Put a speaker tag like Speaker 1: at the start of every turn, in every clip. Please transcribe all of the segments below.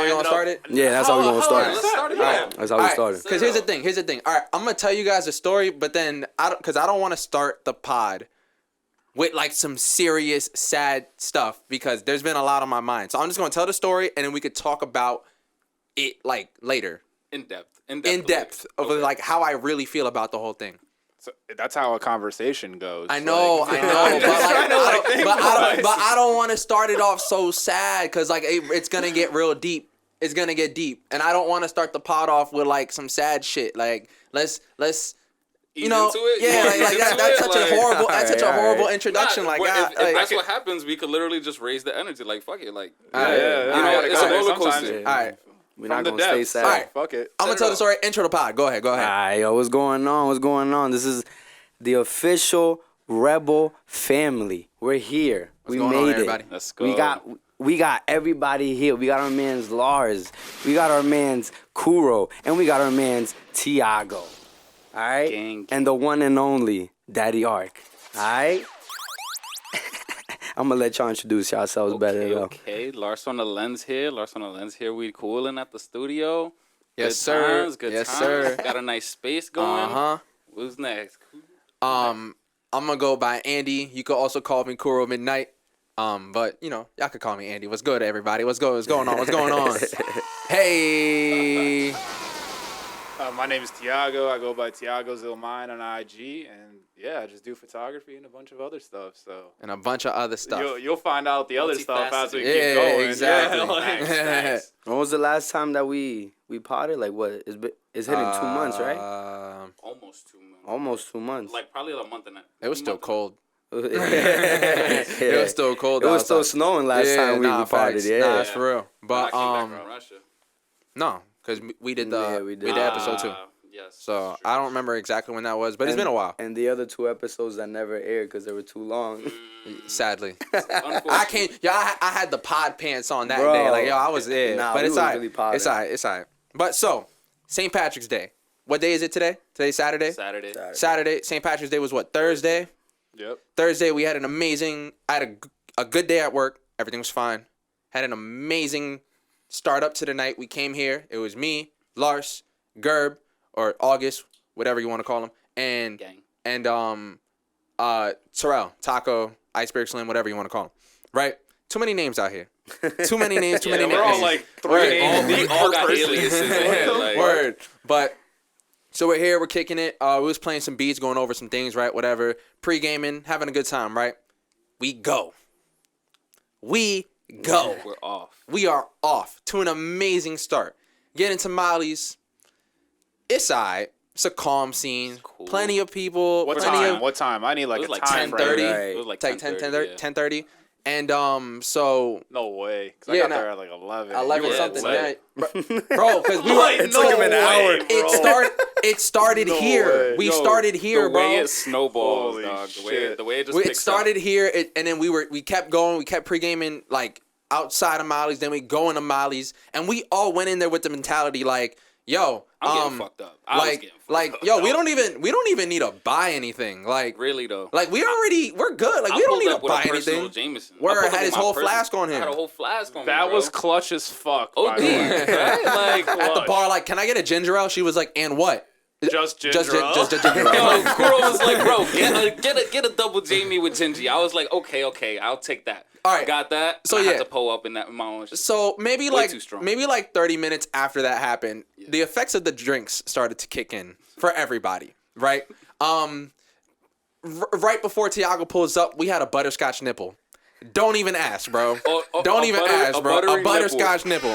Speaker 1: we gonna start it?
Speaker 2: Yeah, that's how we gonna start
Speaker 3: Let's
Speaker 2: it.
Speaker 3: start it.
Speaker 1: Alright.
Speaker 2: That's how we started.
Speaker 1: Because here's the thing. All right, I'm gonna tell you guys a story, but then I don't want to start the pod with like some serious sad stuff because there's been a lot on my mind. So I'm just gonna tell the story and then we could talk about it like later.
Speaker 3: In depth
Speaker 1: Of like how I really feel about the whole thing.
Speaker 4: So that's how a conversation goes.
Speaker 1: I know, but I don't want to start it off so sad because like it's gonna get real deep. It's gonna get deep, and I don't want to start the pod off with like some sad shit. Like let's you know,
Speaker 3: into it?
Speaker 1: yeah, like that's such a horrible,
Speaker 2: Alright.
Speaker 1: introduction.
Speaker 3: Nah,
Speaker 1: Like,
Speaker 3: if that's what happens, we could literally just raise the energy. Like fuck it, like
Speaker 4: It's
Speaker 3: a roller coaster.
Speaker 1: all right,
Speaker 2: We're not gonna stay sad.
Speaker 1: Alright.
Speaker 4: Fuck it.
Speaker 1: I'm gonna tell the story. Intro the pod. Go ahead.
Speaker 2: Alright, yo, what's going on? What's going on? This is the official Rebel family. We're here. We
Speaker 1: going on,
Speaker 2: made
Speaker 1: everybody?
Speaker 2: it.
Speaker 3: Let's go.
Speaker 2: We got everybody here. We got our man's Lars. We got our man's Kuro. And we got our man's Tiago. Alright?
Speaker 3: Gang.
Speaker 2: And the one and only Daddy Ark. Alright? I'm gonna let y'all introduce yourselves better though.
Speaker 3: Okay. Lars on the lens here. We cooling at the studio.
Speaker 1: Yes,
Speaker 3: Good
Speaker 1: sir.
Speaker 3: Times, good
Speaker 1: Yes,
Speaker 3: times.
Speaker 1: sir.
Speaker 3: Got a nice space going. Who's next?
Speaker 1: I'm gonna go by Andy. You could also call me Kuro Midnight. But you know, y'all could call me Andy. What's good, everybody? What's going on? What's going on? Hey.
Speaker 4: My name is Tiago. I go by Tiago Zilmine on IG, and yeah, I just do photography and a bunch of other stuff. So
Speaker 1: And a bunch of other stuff.
Speaker 4: you'll find out the other stuff as we
Speaker 1: Yeah,
Speaker 4: keep going.
Speaker 1: exactly.
Speaker 4: Yeah, like,
Speaker 1: Thanks.
Speaker 2: When was the last time that we potted? Like what? It's hitting 2 months, right?
Speaker 3: Almost 2 months.
Speaker 2: Almost 2 months.
Speaker 3: Like probably a month and a.
Speaker 1: It was still cold.
Speaker 2: It
Speaker 1: It was still cold.
Speaker 2: It was still
Speaker 1: outside.
Speaker 2: snowing last time we potted.
Speaker 1: facts.
Speaker 2: Yeah.
Speaker 1: Nah, that's for real. But
Speaker 3: I came back from Russia.
Speaker 1: no, because we did
Speaker 2: Yeah,
Speaker 1: we
Speaker 2: we
Speaker 1: did
Speaker 2: did.
Speaker 1: the episode too.
Speaker 3: Yes.
Speaker 1: So I don't remember exactly when that was, but it's been a while.
Speaker 2: And the other 2 episodes that never aired because they were too long.
Speaker 1: Sadly,
Speaker 3: Unfortunately.
Speaker 1: I can't. Yeah, I had the pod pants on that
Speaker 2: Bro.
Speaker 1: day. Like, yo, I was there.
Speaker 2: Nah,
Speaker 1: but
Speaker 2: we
Speaker 1: it's
Speaker 2: was
Speaker 1: alright.
Speaker 2: really podding.
Speaker 1: It's alright. It's alright. But so, St. Patrick's Day. What day is it today? Today's Saturday.
Speaker 3: Saturday.
Speaker 1: St. Patrick's Day was what? Thursday.
Speaker 4: Yep.
Speaker 1: Thursday we had I had a good day at work. Everything was fine. Had an amazing start up to the night. We came here. It was me, Lars, Gerb, or August, whatever you want to call him, and
Speaker 3: Gang.
Speaker 1: Terrell, Taco, Iceberg Slim, whatever you want to call him. Right? Too many names out here. Too many names. Too many
Speaker 3: we're
Speaker 1: names.
Speaker 3: all
Speaker 4: like
Speaker 1: Word.
Speaker 3: We all got aliases in here. Like,
Speaker 1: Word. But so we're here, we're kicking it. We was playing some beats, going over some things, right? Whatever. Pre-gaming, having a good time, right? We go.
Speaker 3: We're off.
Speaker 1: We are off to an amazing start. Get into Molly's. It's alright. It's a calm scene.
Speaker 3: cool.
Speaker 1: Plenty of people.
Speaker 4: What
Speaker 1: plenty
Speaker 4: time?
Speaker 1: of
Speaker 4: What time? I need like
Speaker 3: It
Speaker 4: a
Speaker 3: was like
Speaker 4: time
Speaker 1: 10:30.
Speaker 4: frame.
Speaker 2: Right.
Speaker 3: It was like
Speaker 1: It's like
Speaker 3: 10:30,
Speaker 1: 10:30. And so
Speaker 4: No way. 'Cause
Speaker 1: Yeah,
Speaker 4: I got
Speaker 1: nah.
Speaker 4: there at like 11.
Speaker 1: 11
Speaker 3: were
Speaker 1: something.
Speaker 3: late.
Speaker 1: Yeah. Bro, because we were.
Speaker 4: Like,
Speaker 2: It took him an hour.
Speaker 1: It started
Speaker 4: No
Speaker 1: here.
Speaker 4: way.
Speaker 1: We
Speaker 3: Yo,
Speaker 1: started here,
Speaker 3: the
Speaker 1: bro.
Speaker 3: way it snowballs,
Speaker 4: Holy
Speaker 3: dog.
Speaker 4: shit.
Speaker 3: The way it just
Speaker 1: It
Speaker 3: picks
Speaker 1: started
Speaker 3: up.
Speaker 1: here, and then we kept going. We kept pre-gaming like outside of Molly's. Then we go into Molly's, and we all went in there with the mentality like, yo,
Speaker 3: I'm getting fucked up. I was getting fucked up.
Speaker 1: yo, we don't even need to buy anything. Like
Speaker 3: Really though.
Speaker 1: we're good. Like
Speaker 3: I
Speaker 1: we don't
Speaker 3: pulled
Speaker 1: need to
Speaker 3: up with a
Speaker 1: buy
Speaker 3: personal
Speaker 1: anything.
Speaker 3: Jameson.
Speaker 1: Word,
Speaker 3: I pulled
Speaker 1: had
Speaker 3: up
Speaker 1: his
Speaker 3: with my
Speaker 1: whole
Speaker 3: personal-
Speaker 1: flask on him.
Speaker 3: I had a whole flask on me,
Speaker 4: That
Speaker 3: bro.
Speaker 4: was clutch as fuck.
Speaker 3: OD,
Speaker 4: by the way.
Speaker 3: right? Like,
Speaker 1: At the bar, like, can I get a ginger ale? She was like, and what?
Speaker 4: Just ginger ale?
Speaker 1: Just ginger ale.
Speaker 3: yo, Kuro was like, bro, get a double Jamie with Gingy. I was like, okay, I'll take that.
Speaker 1: All right.
Speaker 3: Got that.
Speaker 1: So,
Speaker 3: I
Speaker 1: yeah.
Speaker 3: had to pull up in that amount.
Speaker 1: So maybe
Speaker 3: Way
Speaker 1: like
Speaker 3: too strong.
Speaker 1: 30 minutes after that happened, the effects of the drinks started to kick in for everybody, right? Right before Tiago pulls up, we had a butterscotch nipple. Don't even ask, bro. Don't even ask, bro. A butterscotch nipple.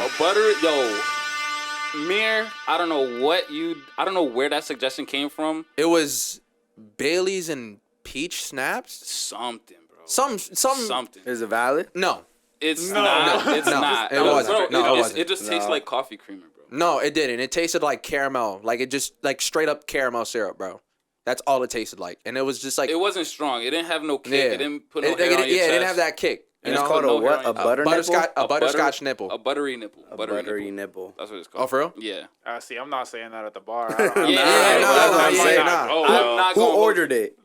Speaker 3: Mir, I don't know where that suggestion came from.
Speaker 1: It was Bailey's and peach snaps.
Speaker 3: Something, bro.
Speaker 1: Something.
Speaker 2: Is it valid?
Speaker 1: No,
Speaker 3: It's not. It's
Speaker 1: No,
Speaker 3: not.
Speaker 1: it wasn't.
Speaker 3: Bro,
Speaker 1: No, it wasn't.
Speaker 3: It just tastes like coffee creamer, bro.
Speaker 1: no, it didn't. It tasted like caramel. Like it just like straight up caramel syrup, bro. That's all it tasted like, and it was just like
Speaker 3: It wasn't strong. It didn't have no kick.
Speaker 1: Yeah.
Speaker 3: It didn't put no
Speaker 1: It-
Speaker 3: hair
Speaker 1: it-
Speaker 3: on your
Speaker 1: yeah, it didn't
Speaker 3: chest.
Speaker 1: have that kick. You
Speaker 2: And it's
Speaker 1: know,
Speaker 2: called
Speaker 3: no
Speaker 2: a what?
Speaker 3: hair
Speaker 2: A
Speaker 3: on-
Speaker 2: butter
Speaker 1: butterscotch,
Speaker 2: nipple?
Speaker 1: a butterscotch nipple.
Speaker 3: A buttery nipple.
Speaker 2: A buttery nipple.
Speaker 3: That's what it's called.
Speaker 1: Oh, for real?
Speaker 3: Yeah.
Speaker 4: See, I'm not saying that at the bar.
Speaker 3: Yeah,
Speaker 1: nah,
Speaker 4: I'm
Speaker 1: yeah,
Speaker 4: like,
Speaker 1: nah.
Speaker 4: oh,
Speaker 3: I'm
Speaker 4: well.
Speaker 3: not
Speaker 2: Who
Speaker 3: gonna hold
Speaker 2: ordered it?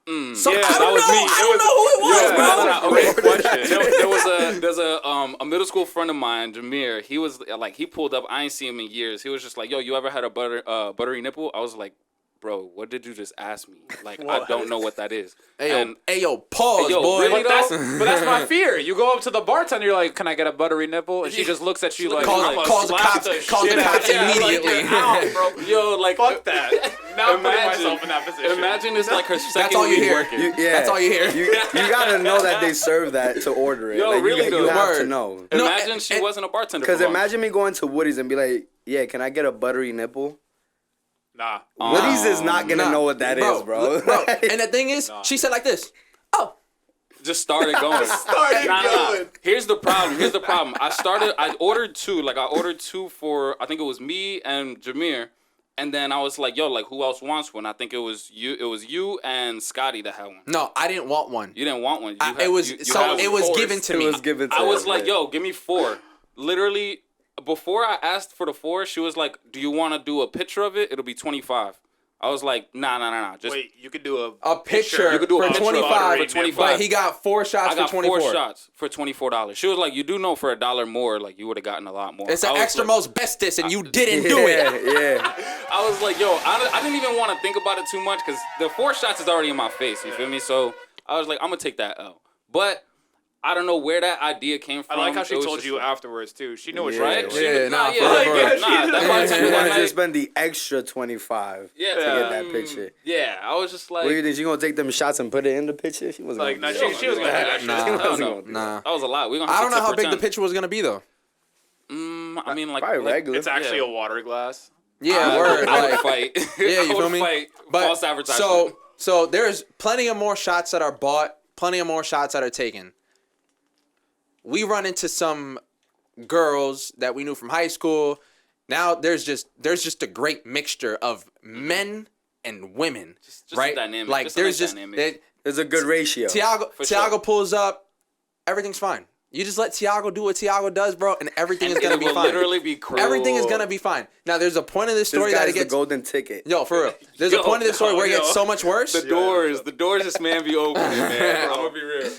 Speaker 1: So,
Speaker 4: Yeah,
Speaker 1: I
Speaker 4: that
Speaker 1: don't
Speaker 4: was
Speaker 1: know.
Speaker 4: me.
Speaker 1: I don't know who it was,
Speaker 4: Yeah,
Speaker 1: bro.
Speaker 4: okay, question.
Speaker 3: There was there's a middle school friend of mine, Jameer. He was like, he pulled up. I ain't seen him in years. He was just like, yo, you ever had a buttery nipple? I was like, bro, what did you just ask me? Like, I don't know what that is. And
Speaker 1: Hey, yo, pause,
Speaker 3: Hey, yo,
Speaker 1: boy.
Speaker 3: really?
Speaker 4: But that's my fear. You go up to the bartender, you're like, "Can I get a buttery nipple?" And she just looks at you like,
Speaker 1: Calls-
Speaker 4: "I'm gonna
Speaker 1: calls the
Speaker 4: slap
Speaker 1: cops-
Speaker 4: the
Speaker 1: calls the
Speaker 4: shit out
Speaker 1: cops
Speaker 4: of you."
Speaker 1: immediately.
Speaker 4: Like, you're out, bro.
Speaker 3: yo, like,
Speaker 4: Fuck that. Now I'm putting
Speaker 3: Imagine-
Speaker 4: myself in that position.
Speaker 3: imagine it's like her second
Speaker 1: That's all you
Speaker 3: week
Speaker 1: hear.
Speaker 3: working.
Speaker 2: Yeah.
Speaker 1: That's all you hear.
Speaker 2: You gotta know that they serve that to order it.
Speaker 3: Yo,
Speaker 2: like,
Speaker 3: really
Speaker 2: you
Speaker 3: though.
Speaker 2: have to
Speaker 1: Word.
Speaker 2: know.
Speaker 1: No,
Speaker 3: Imagine
Speaker 1: and-
Speaker 3: she
Speaker 1: and-
Speaker 3: wasn't a bartender.
Speaker 2: Because
Speaker 3: for long.
Speaker 2: imagine me going to Woody's and be like, "Yeah, can I get a buttery nipple?"
Speaker 4: Nah.
Speaker 2: Woody's is not gonna
Speaker 1: Nah.
Speaker 2: know what that is, bro.
Speaker 1: Bro, and the thing is, she said like this. Oh,
Speaker 3: just started going. Nah. Here's the problem. I ordered two. Like, I ordered two for, I think it was me and Jameer. And then I was like, yo, like, who else wants one? I think it was you and Scotty that had one.
Speaker 1: no, I didn't want one.
Speaker 3: You didn't want one.
Speaker 1: It was given to
Speaker 2: It
Speaker 1: me.
Speaker 2: was given to
Speaker 3: I was
Speaker 2: us,
Speaker 3: like,
Speaker 2: yeah.
Speaker 3: yo, give me 4. Literally, before I asked for the 4, she was like, do you want to do a picture of it? It'll be 25. I was like, nah. Just
Speaker 4: Wait, you could do
Speaker 1: a picture
Speaker 3: You could do a
Speaker 1: for
Speaker 3: picture of
Speaker 1: 25.
Speaker 3: for 25.
Speaker 1: But he got 4 shots
Speaker 3: I got
Speaker 1: for 24.
Speaker 3: 4 shots for $24. She was like, you do know for $1 more, like, you would have gotten a lot more.
Speaker 1: It's
Speaker 3: I
Speaker 1: an
Speaker 3: was
Speaker 1: extra
Speaker 3: like,
Speaker 1: most bestest, and you didn't do it.
Speaker 2: Yeah.
Speaker 3: I was like, yo, I didn't even want to think about it too much because the 4 shots is already in my face. You feel me? So I was like, I'm gonna take that L. But I don't know where that idea came from.
Speaker 4: I like how
Speaker 3: It
Speaker 4: she
Speaker 3: was
Speaker 4: told
Speaker 3: just
Speaker 4: you
Speaker 3: like,
Speaker 4: afterwards too. She knew what she
Speaker 3: right?
Speaker 4: was
Speaker 3: She
Speaker 4: doing.
Speaker 1: Yeah,
Speaker 3: was-
Speaker 1: nah,
Speaker 3: nah,
Speaker 1: for
Speaker 3: yeah,
Speaker 1: real, for real.
Speaker 3: nah, that's why I took
Speaker 2: You
Speaker 3: it
Speaker 2: want
Speaker 3: that
Speaker 2: to
Speaker 3: night.
Speaker 2: spend the extra 25
Speaker 3: Yeah.
Speaker 2: to get that picture.
Speaker 3: Yeah, I was just like,
Speaker 2: What do you think? She gonna take them shots and put it in the picture? She wasn't
Speaker 4: Like,
Speaker 2: gonna
Speaker 4: nah,
Speaker 2: do
Speaker 4: she
Speaker 2: that.
Speaker 4: was gonna do that shit.
Speaker 1: Nah,
Speaker 3: hell no.
Speaker 1: nah.
Speaker 3: That was a lot. We gonna.
Speaker 1: I don't know
Speaker 3: have
Speaker 1: how
Speaker 3: to
Speaker 1: big the
Speaker 3: 10%.
Speaker 1: picture was gonna be though.
Speaker 3: I mean, like,
Speaker 2: Probably regular.
Speaker 4: It's actually
Speaker 3: Yeah.
Speaker 4: a water glass.
Speaker 1: Yeah, word.
Speaker 3: I would
Speaker 1: like-
Speaker 3: fight.
Speaker 1: Yeah, you
Speaker 3: I
Speaker 1: feel
Speaker 3: would
Speaker 1: me?
Speaker 3: Fight
Speaker 1: But
Speaker 3: false advertisement.
Speaker 1: so there's plenty of more shots that are bought, plenty of more shots that are taken. We run into some girls that we knew from high school. Now there's just a great mixture of men and women,
Speaker 3: Just a
Speaker 1: right?
Speaker 3: dynamic,
Speaker 1: Like
Speaker 3: just a
Speaker 1: there's
Speaker 3: nice
Speaker 1: just
Speaker 3: dynamic.
Speaker 2: There's a good ratio.
Speaker 1: Tiago
Speaker 3: For sure.
Speaker 1: pulls up, everything's fine. You just let Tiago do what Tiago does, bro, and everything is
Speaker 3: And
Speaker 1: gonna
Speaker 3: it
Speaker 1: be
Speaker 3: will
Speaker 1: fine.
Speaker 3: literally be cool.
Speaker 1: Everything is gonna be fine. Now there's a point of this
Speaker 2: This
Speaker 1: story that
Speaker 2: guy's
Speaker 1: it
Speaker 2: the
Speaker 1: gets
Speaker 2: golden ticket.
Speaker 1: yo for real. There's a
Speaker 3: Yo,
Speaker 1: point of this story where it
Speaker 3: yo.
Speaker 1: gets so much worse.
Speaker 3: The doors this man be opening, man. I'm gonna be real.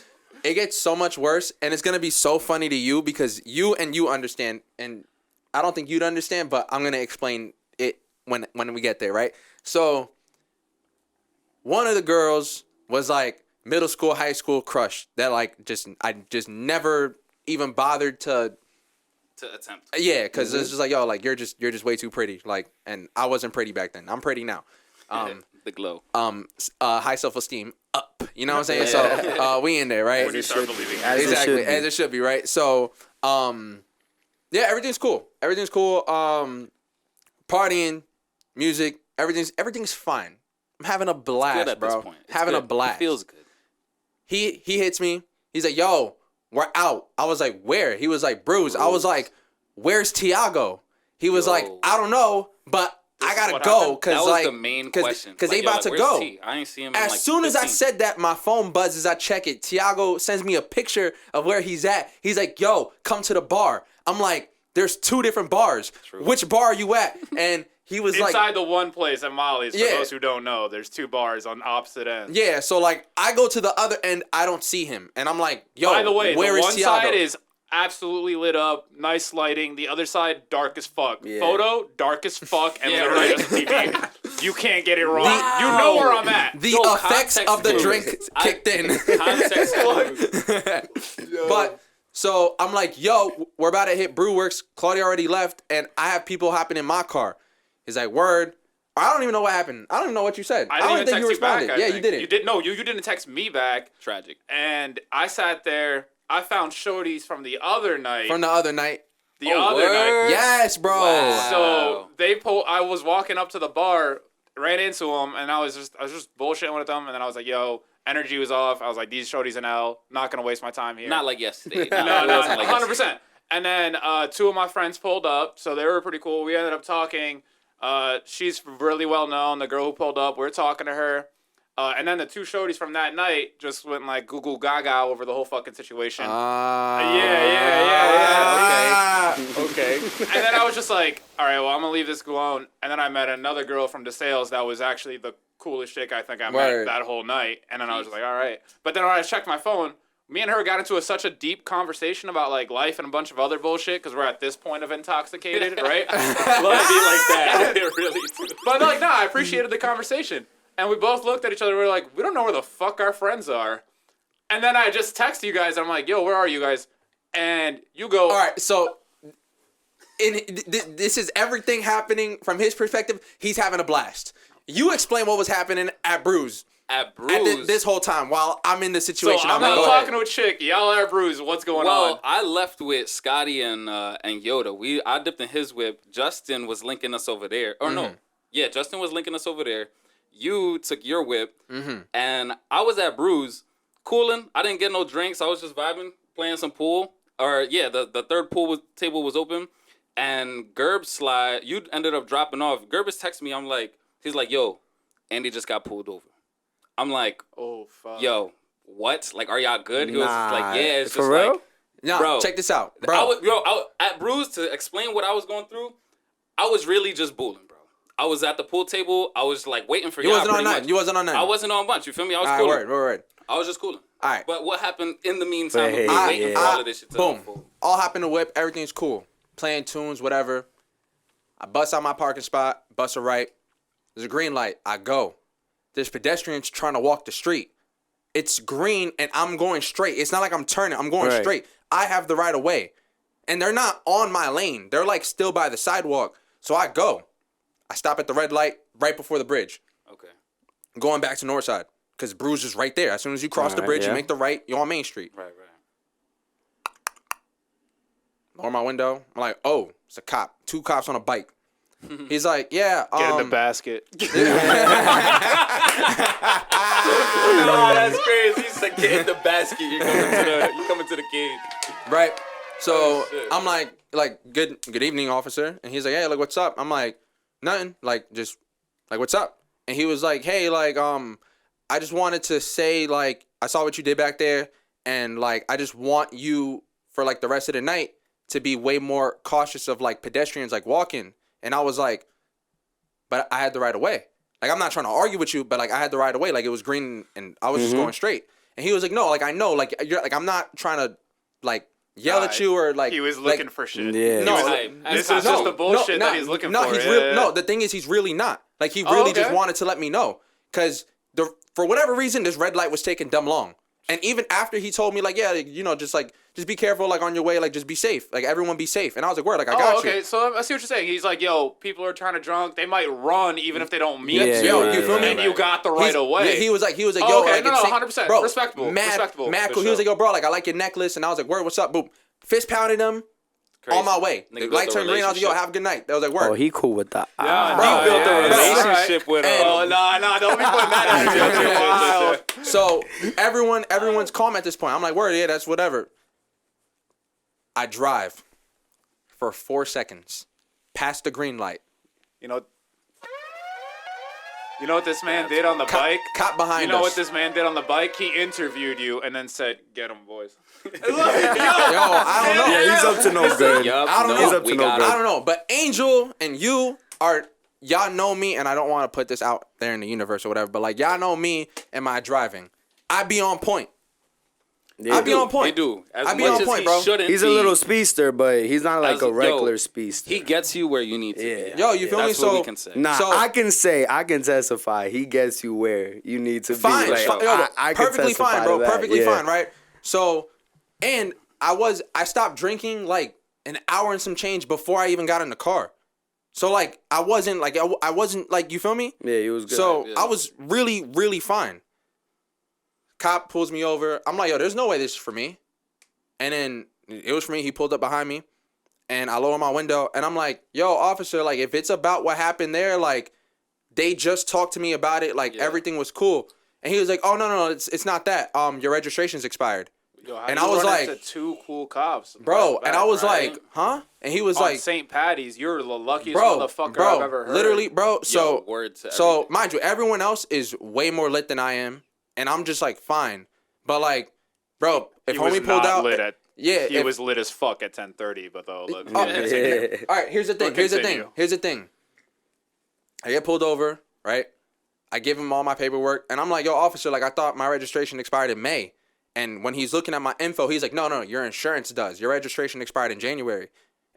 Speaker 1: It gets so much worse, and it's gonna be so funny to you because you understand, and I don't think you'd understand, but I'm gonna explain it when we get there, right? So, one of the girls was like middle school, high school crush that like I just never even bothered to,
Speaker 3: To attempt.
Speaker 1: yeah, because it's just like yo, like you're just way too pretty, like, and I wasn't pretty back then. I'm pretty now.
Speaker 3: The glow.
Speaker 1: High self-esteem up. You know what I'm saying? So we in there, right?
Speaker 4: When you start believing it.
Speaker 2: As it
Speaker 1: Exactly,
Speaker 2: should be.
Speaker 1: as it should be, right? So, yeah, everything's cool. Everything's cool. Partying, music, everything's fine. I'm having a blast,
Speaker 3: Good at
Speaker 1: bro.
Speaker 3: this point. It's
Speaker 1: Having a
Speaker 3: good.
Speaker 1: blast.
Speaker 3: It feels good.
Speaker 1: He hits me. He's like, "Yo, we're out." I was like, "Where?" He was like, "Bruce." I was like, "Where's Tiago?" He was
Speaker 3: Yo.
Speaker 1: like, "I don't know, but I
Speaker 4: is
Speaker 1: gotta
Speaker 4: what
Speaker 1: go
Speaker 4: happened?
Speaker 1: because
Speaker 3: That was
Speaker 1: like
Speaker 3: the main question.
Speaker 1: because they
Speaker 3: Like, yo,
Speaker 1: about to
Speaker 3: where's
Speaker 1: go."
Speaker 3: T? I ain't see him. in
Speaker 1: As
Speaker 3: like
Speaker 1: soon as I
Speaker 3: 15.
Speaker 1: said that, my phone buzzes. I check it. Tiago sends me a picture of where he's at. He's like, "Yo, come to the bar." I'm like, "There's 2 different bars.
Speaker 3: True.
Speaker 1: Which bar are you at?" And he was
Speaker 4: Inside
Speaker 1: like,
Speaker 4: the one place at Molly's, for
Speaker 1: Yeah.
Speaker 4: those who don't know, there's 2 bars on opposite ends.
Speaker 1: "Yeah." So like, I go to the other end. I don't see him, and I'm like, "Yo,
Speaker 4: By the way,
Speaker 1: where
Speaker 4: the
Speaker 1: is
Speaker 4: one
Speaker 1: Tiago?"
Speaker 4: side is absolutely lit up, nice lighting. The other side, dark as fuck.
Speaker 2: Yeah.
Speaker 4: Photo, dark as fuck, and
Speaker 3: Yeah,
Speaker 4: literally
Speaker 3: right.
Speaker 4: just a TV. You can't get it wrong.
Speaker 1: Wow.
Speaker 4: You know where I'm at.
Speaker 1: the
Speaker 3: Yo,
Speaker 1: effects
Speaker 3: context
Speaker 1: of the
Speaker 3: clues.
Speaker 1: drink kicked in.
Speaker 3: Context clues.
Speaker 1: But so I'm like, "Yo, we're about to hit Brewworks. Claudia already left, and I have people hopping in my car." He's like, "Word." I don't even know what happened. I don't even know what you said.
Speaker 4: I
Speaker 1: don't
Speaker 4: didn't even
Speaker 1: think
Speaker 4: text
Speaker 1: you
Speaker 4: you back.
Speaker 1: responded.
Speaker 4: I
Speaker 1: Yeah,
Speaker 4: think.
Speaker 1: you didn't.
Speaker 4: You did no. You didn't text me back,
Speaker 3: Tragic.
Speaker 4: and I sat there. I found shorties from the other night.
Speaker 1: From the other night.
Speaker 4: the
Speaker 3: Oh,
Speaker 4: other night.
Speaker 3: word?
Speaker 1: Yes, bro.
Speaker 3: Wow.
Speaker 4: So I was walking up to the bar, ran into them, and I was just bullshitting with them, and then I was like, "Yo, energy was off." I was like, "These shorties in L, not gonna waste my time here."
Speaker 3: Not like yesterday.
Speaker 4: no,
Speaker 3: it
Speaker 4: no,
Speaker 3: wasn't like
Speaker 4: 100%. And then 2 of my friends pulled up, so they were pretty cool. We ended up talking. She's really well known. The girl who pulled up, we're talking to her. And then the 2 shorties from that night just went like goo goo gaga over the whole fucking situation.
Speaker 1: Yeah.
Speaker 4: Okay. And then I was just like, all right, well, I'm gonna leave this alone. And then I met another girl from DeSales that was actually the coolest chick I think I met
Speaker 1: Word.
Speaker 4: that whole night. And then I was like, all right. But then when I checked my phone, me and her got into such a deep conversation about like life and a bunch of other bullshit because we're at this point of intoxicated, right?
Speaker 3: Love to be like that. It really do.
Speaker 4: But like, no, I appreciated the conversation. And we both looked at each other. We were like, we don't know where the fuck our friends are. And then I just text you guys. I'm like, yo, where are you guys? And you go,
Speaker 1: All right, so this is everything happening from his perspective. He's having a blast. You explain what was happening at Bruise
Speaker 3: At Bruise.
Speaker 1: at this whole time while I'm in the
Speaker 4: so
Speaker 1: situation.
Speaker 4: I'm
Speaker 1: like,
Speaker 4: not
Speaker 1: go
Speaker 4: talking
Speaker 1: ahead.
Speaker 4: to a chick. Y'all are Bruise. What's going
Speaker 3: Well,
Speaker 4: on?
Speaker 3: I left with Scotty and Yoda. I dipped in his whip. Justin was linking us over there. Or no. Yeah, Justin was linking us over there. You took your whip. And I was at Bruise, cooling. I didn't get no drinks. I was just vibing, playing some pool. Or, yeah, the third table was open. And Gerb slide, you ended up dropping off. Gerb is texting me. I'm like, he's like, yo, Andy just got pulled over. I'm like,
Speaker 4: Oh, fuck.
Speaker 3: yo, what? Like, are y'all good? He was
Speaker 2: Nah,
Speaker 3: like, yeah, it's
Speaker 2: for
Speaker 3: just
Speaker 2: real?
Speaker 3: like,
Speaker 1: No,
Speaker 3: bro.
Speaker 1: check this out,
Speaker 3: I
Speaker 1: bro.
Speaker 3: was, at Bruise, to explain what I was going through, I was really just bulling, bro. I was at the pool table. I was like waiting for
Speaker 1: You
Speaker 3: y'all
Speaker 1: wasn't on
Speaker 3: pretty
Speaker 1: nothing.
Speaker 3: much.
Speaker 1: You wasn't on nothing.
Speaker 3: I wasn't on bunch. You feel me? I was
Speaker 1: All right,
Speaker 3: cooling.
Speaker 1: word.
Speaker 3: I was just cooling.
Speaker 1: All right.
Speaker 3: But what happened in the meantime of me
Speaker 2: Hey,
Speaker 3: waiting
Speaker 2: yeah.
Speaker 3: for all of this shit to
Speaker 1: Boom.
Speaker 3: unfold?
Speaker 1: All hop in the whip. Everything's cool. Playing tunes, whatever. I bust out my parking spot. Bust a right. There's a green light. I go. There's pedestrians trying to walk the street. It's green and I'm going straight. It's not like I'm turning. I'm going
Speaker 2: Right.
Speaker 1: straight. I have the right of way. And they're not on my lane. They're like still by the sidewalk. So I go. I stop at the red light right before the bridge.
Speaker 3: Okay.
Speaker 1: Going back to Northside. Because Bruise is right there. As soon as you cross the
Speaker 2: Alright,
Speaker 1: bridge, you
Speaker 2: yeah.
Speaker 1: make the right, you're on Main Street.
Speaker 3: Right.
Speaker 1: Lower my window. I'm like, oh, it's a cop. 2 cops on a bike. He's like, yeah.
Speaker 4: Get in the basket.
Speaker 3: Oh, that's crazy. He said, get in the basket. You coming to the cage.
Speaker 1: Right. So
Speaker 3: Oh, shit.
Speaker 1: I'm like, good evening, officer. And he's like, hey, like, what's up? I'm like, nothing. Like, just, like, what's up? And he was like, hey, like, I just wanted to say, like, I saw what you did back there, and like, I just want you for like the rest of the night to be way more cautious of like pedestrians like walking. And I was like, but I had the right of way. Like, I'm not trying to argue with you, but like, I had the right of way. Like, it was green and I was just going straight. And he was like, no, like, I know, like, you're like, I'm not trying to like yell at you or like.
Speaker 4: He was
Speaker 1: like,
Speaker 4: looking for shit.
Speaker 2: Yeah.
Speaker 1: No,
Speaker 3: He was
Speaker 1: like,
Speaker 3: hype.
Speaker 4: This
Speaker 3: That's
Speaker 4: is just
Speaker 3: how-
Speaker 4: the bullshit that he's looking for.
Speaker 1: he's
Speaker 4: Yeah,
Speaker 1: real.
Speaker 4: yeah.
Speaker 1: No, the thing is, he's really not. Like, he really just
Speaker 4: okay.
Speaker 1: wanted to let me know, cause for whatever reason, this red light was taking dumb long. And even after he told me, like, yeah, like, you know, just be careful, like, on your way, like, just be safe, like, everyone be safe. And I was like, word, like, I got
Speaker 4: okay.
Speaker 1: you.
Speaker 4: So I see what you're saying. He's like, yo, people are trying to drunk. They might run even if they don't mean
Speaker 2: Yeah,
Speaker 4: to.
Speaker 2: yo, you
Speaker 1: feel me?
Speaker 4: And you got the right
Speaker 1: He's-
Speaker 4: away.
Speaker 1: He was like, yo,
Speaker 4: okay,
Speaker 1: like,
Speaker 4: no,
Speaker 1: it's
Speaker 4: 100%.
Speaker 1: bro,
Speaker 4: Respectable,
Speaker 1: mad,
Speaker 4: respectable,
Speaker 1: mad
Speaker 4: for
Speaker 1: cool. He was
Speaker 4: sure.
Speaker 1: like, yo, bro, like, I like your necklace, and I was like, word, what's up, boom, fist pounded him.
Speaker 3: Crazy.
Speaker 1: On my way.
Speaker 3: Nigga
Speaker 1: The
Speaker 3: built
Speaker 1: light
Speaker 3: a
Speaker 1: turned green. I was like, yo,
Speaker 3: relationship.
Speaker 1: have a good night. That was like, word.
Speaker 2: Oh, he cool with that.
Speaker 4: Yeah,
Speaker 1: Bro,
Speaker 3: He built a
Speaker 1: yeah.
Speaker 3: relationship with him.
Speaker 4: Oh, no, don't be putting that out there.
Speaker 1: So everyone's calm at this point. I'm like, word, yeah, that's whatever. I drive for 4 seconds past the green light.
Speaker 4: You know what this man did on the bike?
Speaker 1: Cop behind
Speaker 4: You know
Speaker 1: us.
Speaker 4: what this man did on the bike? He interviewed you and then said, "Get him, boys."
Speaker 1: Yo, I don't know.
Speaker 2: Yeah, he's up to no good.
Speaker 3: Yup,
Speaker 1: I don't
Speaker 3: no,
Speaker 1: know. He's
Speaker 2: up to
Speaker 3: we
Speaker 2: no
Speaker 3: got
Speaker 2: good.
Speaker 3: him.
Speaker 1: I don't know. But Angel and you are, y'all know me, and I don't want to put this out there in the universe or whatever, but like, y'all know me and my driving. I be on point.
Speaker 2: Yeah,
Speaker 1: I be on point.
Speaker 3: They do. As
Speaker 1: I be
Speaker 3: much
Speaker 1: on
Speaker 3: as
Speaker 1: point,
Speaker 3: he
Speaker 1: bro.
Speaker 3: shouldn't
Speaker 2: He's a
Speaker 3: be,
Speaker 2: little speedster, but he's not like
Speaker 3: as-
Speaker 2: a regular
Speaker 3: yo,
Speaker 2: speedster.
Speaker 3: He gets you where you need to
Speaker 2: Yeah.
Speaker 3: be.
Speaker 1: Yo, you feel me?
Speaker 3: That's
Speaker 1: So
Speaker 3: what we can say.
Speaker 2: Nah,
Speaker 1: So-
Speaker 2: I can testify. He gets you where you need to
Speaker 1: Fine,
Speaker 2: be. Like,
Speaker 1: yo,
Speaker 2: I can
Speaker 1: perfectly
Speaker 2: testify
Speaker 1: fine, bro.
Speaker 2: to that,
Speaker 1: Perfectly
Speaker 2: yeah.
Speaker 1: fine, right? So, and I stopped drinking like an hour and some change before I even got in the car. So like I wasn't like you feel me?
Speaker 2: Yeah, he was good.
Speaker 1: So
Speaker 3: Yeah.
Speaker 1: I was really, really fine. Cop pulls me over. I'm like, yo, there's no way this is for me. And then it was for me. He pulled up behind me, and I lower my window, and I'm like, yo, officer, like if it's about what happened there, like they just talked to me about it, like
Speaker 3: Yeah.
Speaker 1: everything was cool. And he was like, oh no, it's not that. Your registration's expired.
Speaker 4: Yo, how
Speaker 1: And
Speaker 4: you
Speaker 1: I was
Speaker 4: run
Speaker 1: like-
Speaker 4: into 2 cool cops,
Speaker 1: Bro,
Speaker 4: back to
Speaker 1: and I was
Speaker 4: back, right?
Speaker 1: like, huh? And he was
Speaker 4: on
Speaker 1: like,
Speaker 4: St. Patty's, you're the luckiest
Speaker 1: bro,
Speaker 4: motherfucker I've ever heard.
Speaker 1: literally, bro. So,
Speaker 3: word to
Speaker 1: so
Speaker 3: everything.
Speaker 1: mind you, everyone else is way more lit than I am, and I'm just like fine. But like, bro, if
Speaker 4: he was
Speaker 1: homie pulled
Speaker 4: not
Speaker 1: out,
Speaker 4: lit at.
Speaker 1: yeah,
Speaker 4: He
Speaker 1: if-
Speaker 4: was lit as fuck at 10:30, but though.
Speaker 1: Oh,
Speaker 2: Yeah.
Speaker 1: All right, here's the thing.
Speaker 4: But
Speaker 1: Here's the
Speaker 4: continue.
Speaker 1: thing. Here's the thing. I get pulled over, right? I give him all my paperwork, and I'm like, yo, officer, like I thought my registration expired in May. And when he's looking at my info, he's like, no, your insurance does. Your registration expired in January.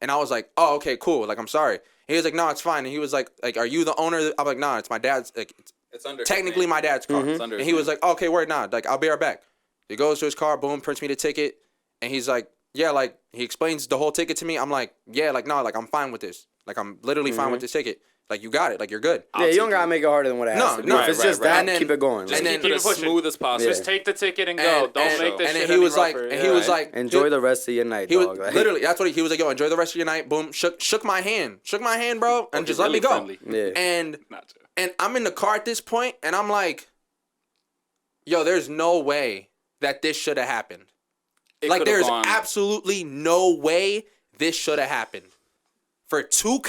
Speaker 1: And I was like, oh, okay, cool. Like, I'm sorry. He was like, no, it's fine. And he was like, are you the owner? I'm like, nah, it's my dad's. Like,
Speaker 3: It's under
Speaker 1: technically my dad's car.
Speaker 3: It's under
Speaker 1: And
Speaker 3: his
Speaker 1: he was
Speaker 3: name.
Speaker 1: like, okay, word, nah. Like, I'll be right back. He goes to his car, boom, prints me the ticket. And he's like, yeah, like, he explains the whole ticket to me. I'm like, yeah, like, no, like, I'm fine with this. Like, I'm literally fine with this ticket. Like, you got it. Like, you're good.
Speaker 2: Yeah, you don't gotta make it harder than what it has to be.
Speaker 1: No,
Speaker 2: If it's
Speaker 3: right,
Speaker 2: just
Speaker 3: right.
Speaker 2: that,
Speaker 1: And then-
Speaker 2: keep it going.
Speaker 3: Just
Speaker 1: and then-
Speaker 3: keep it as
Speaker 4: Keep it pushing.
Speaker 3: smooth as possible.
Speaker 4: Just take the ticket and go. Don't make this
Speaker 1: and
Speaker 4: shit
Speaker 1: then he was
Speaker 4: any
Speaker 1: like,
Speaker 4: rougher.
Speaker 1: and he was
Speaker 4: Yeah.
Speaker 1: like,
Speaker 2: Enjoy the rest of your night,
Speaker 1: he was
Speaker 2: dog. Like,
Speaker 1: literally, that's what he was like, yo, enjoy the rest of your night. Boom, shook my hand, bro, and
Speaker 3: Okay,
Speaker 1: just let me
Speaker 3: really
Speaker 1: go.
Speaker 3: friendly.
Speaker 2: Yeah.
Speaker 1: And
Speaker 3: Not true.
Speaker 1: and I'm in the car at this point, and I'm like, yo, there's no way that this should have happened.
Speaker 3: It
Speaker 1: Like,
Speaker 3: could've
Speaker 1: there's
Speaker 3: gone-
Speaker 1: absolutely no way this should have happened. For 4